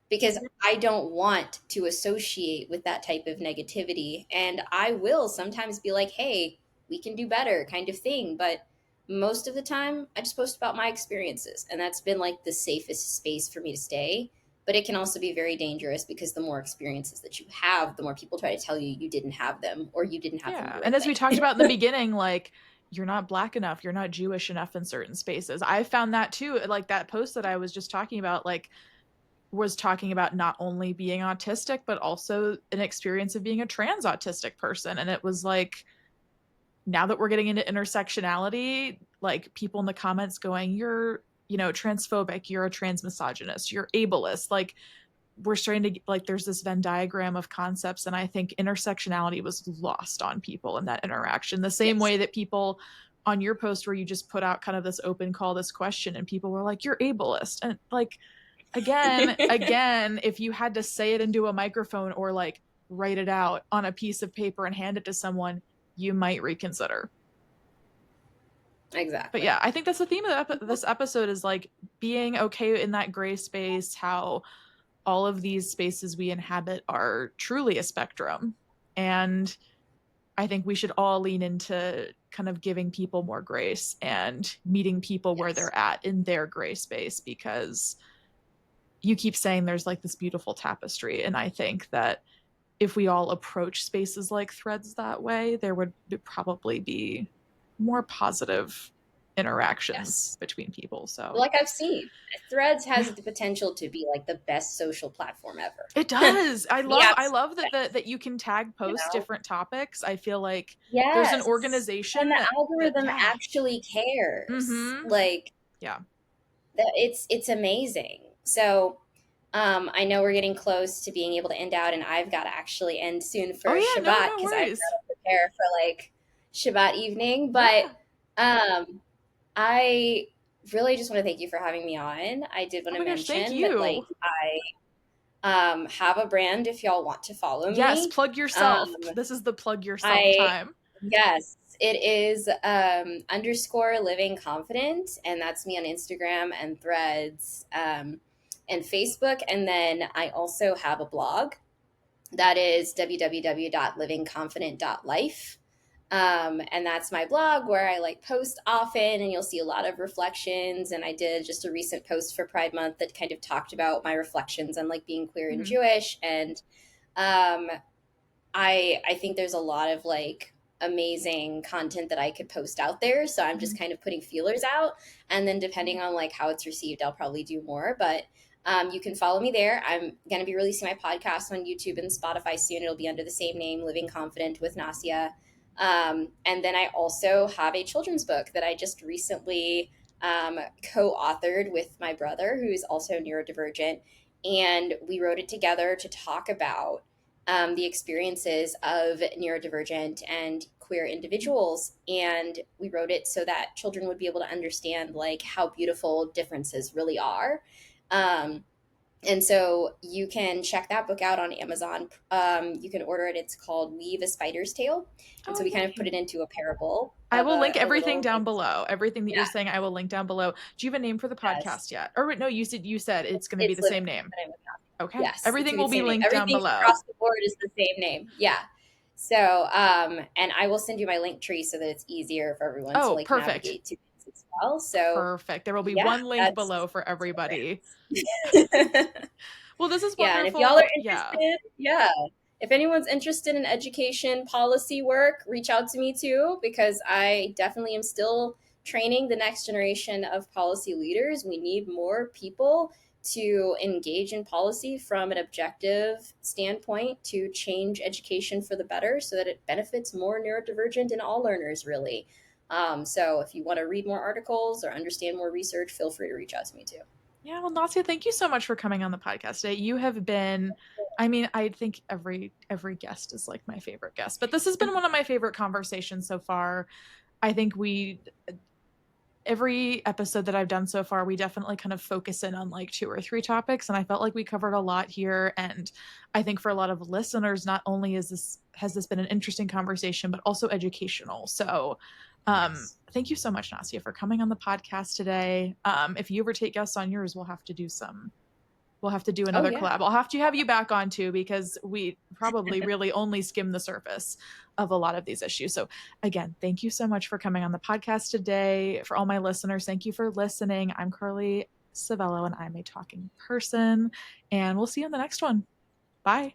Because I don't want to associate with that type of negativity. And I will sometimes be like, hey, we can do better kind of thing. But most of the time, I just post about my experiences. And that's been like the safest space for me to stay. But it can also be very dangerous, because the more experiences that you have, the more people try to tell you you didn't have them, or you didn't have them Yeah. the And right as we way. talked about in the beginning, like, you're not black enough, you're not Jewish enough in certain spaces. I found that too. Like that post that I was just talking about, like, was talking about not only being autistic, but also an experience of being a trans autistic person. And it was like, now that we're getting into intersectionality, like people in the comments going, you're, transphobic, you're a trans misogynist, you're ableist. Like, we're starting to, like, there's this Venn diagram of concepts. And I think intersectionality was lost on people in that interaction. The same Yes. way that people on your post where you just put out kind of this open call, this question, and people were like, you're ableist. And like, again, if you had to say it into a microphone or like write it out on a piece of paper and hand it to someone, you might reconsider. But Exactly. yeah, I think that's the theme of this episode, is like being okay in that gray space, how all of these spaces we inhabit are truly a spectrum. And I think we should all lean into kind of giving people more grace and meeting people where Yes. they're at in their gray space, because you keep saying there's like this beautiful tapestry. And I think that if we all approach spaces like Threads that way, there would probably be more positive interactions Yes. between people. So Like I've seen, Threads has yeah, the potential to be like the best social platform ever. it does. I The love I absolute love that best, you can tag you post know? different topics. I feel like there's an Yes. And organization the that algorithm yeah. actually cares. Mhm. Like Yeah. that, it's amazing. So I know we're getting close to being able to end out, and I've got to actually end soon Oh for yeah, no, Shabbat, no because I've got worries. to prepare for like Shabbat evening. But Yeah. um, I really just want to thank you for having me on. I did want Oh to my gosh, thank mention that like you. I have a brand if y'all want to follow Yes, me. plug Um, yourself. This is the plug yourself I time. Yes, it is underscore living confident, and that's me on Instagram and Threads and Facebook. And then I also have a blog that is www.livingconfident.life. And that's my blog where I like post often, and you'll see a lot of reflections. And I did just a recent post for Pride Month that kind of talked about my reflections on like being queer and Mhm. Jewish. And um, I think there's a lot of like amazing content that I could post out there. So I'm just Mhm. kind of putting feelers out, and then depending on like how it's received, I'll probably do more. But you can follow me there. I'm going to be releasing my podcast on YouTube and Spotify soon. It'll be under the same name, Living Confident with Nasiyah. And then I also have a children's book that I just recently co-authored with my brother, who's also neurodivergent, and we wrote it together to talk about the experiences of neurodivergent and queer individuals. And we wrote it so that children would be able to understand like how beautiful differences really are. um, and so you can check that book out on Amazon. You can order it. It's called Weave a Spider's Tale. And Oh so we kind of put yay. it into a parable I of will link a everything little down like, below. Everything that you're yeah, saying, I will link down below. Do you have a name for the yes. podcast yet? Or no, you said it's going to be It's the Living same name. Confident with Nothing. Okay. Yes, it's Everything gonna be will the be same name. linked down Everything below. across the board is the same name. Yeah. So, and I will send you my link tree so that it's easier for everyone to Oh, like perfect. navigate to things as well. So, Perfect. There will be yeah, one link below for that's everybody. where we're at. Well, this is Yeah, and if y'all are wonderful. Yeah. interested, yeah, if anyone's interested in education policy work, reach out to me too, because I definitely am still training the next generation of policy leaders. We need more people to engage in policy from an objective standpoint to change education for the better so that it benefits more neurodivergent and all learners, really. So if you want to read more articles or understand more research, feel free to reach out to me too. Yeah, well, Nasia, thank you so much for coming on the podcast today. You have been, I mean, I think every guest is like my favorite guest, but this has been one of my favorite conversations so far. I think we every episode that I've done so far, we definitely kind of focus in on like two or three topics, and I felt like we covered a lot here. And I think for a lot of listeners, not only is this has this been an interesting conversation, but also educational. So, Yes. thank you so much, Nasia, for coming on the podcast today. If you ever take guests on yours, we'll have to do Oh another yeah. collab. I'll have to have you back on too because we probably really only skim the surface of a lot of these issues. So again, thank you so much for coming on the podcast today. For all my listeners, thank you for listening. I'm Carly Savello and I'm a talking person, and we'll see you in the next one. Bye.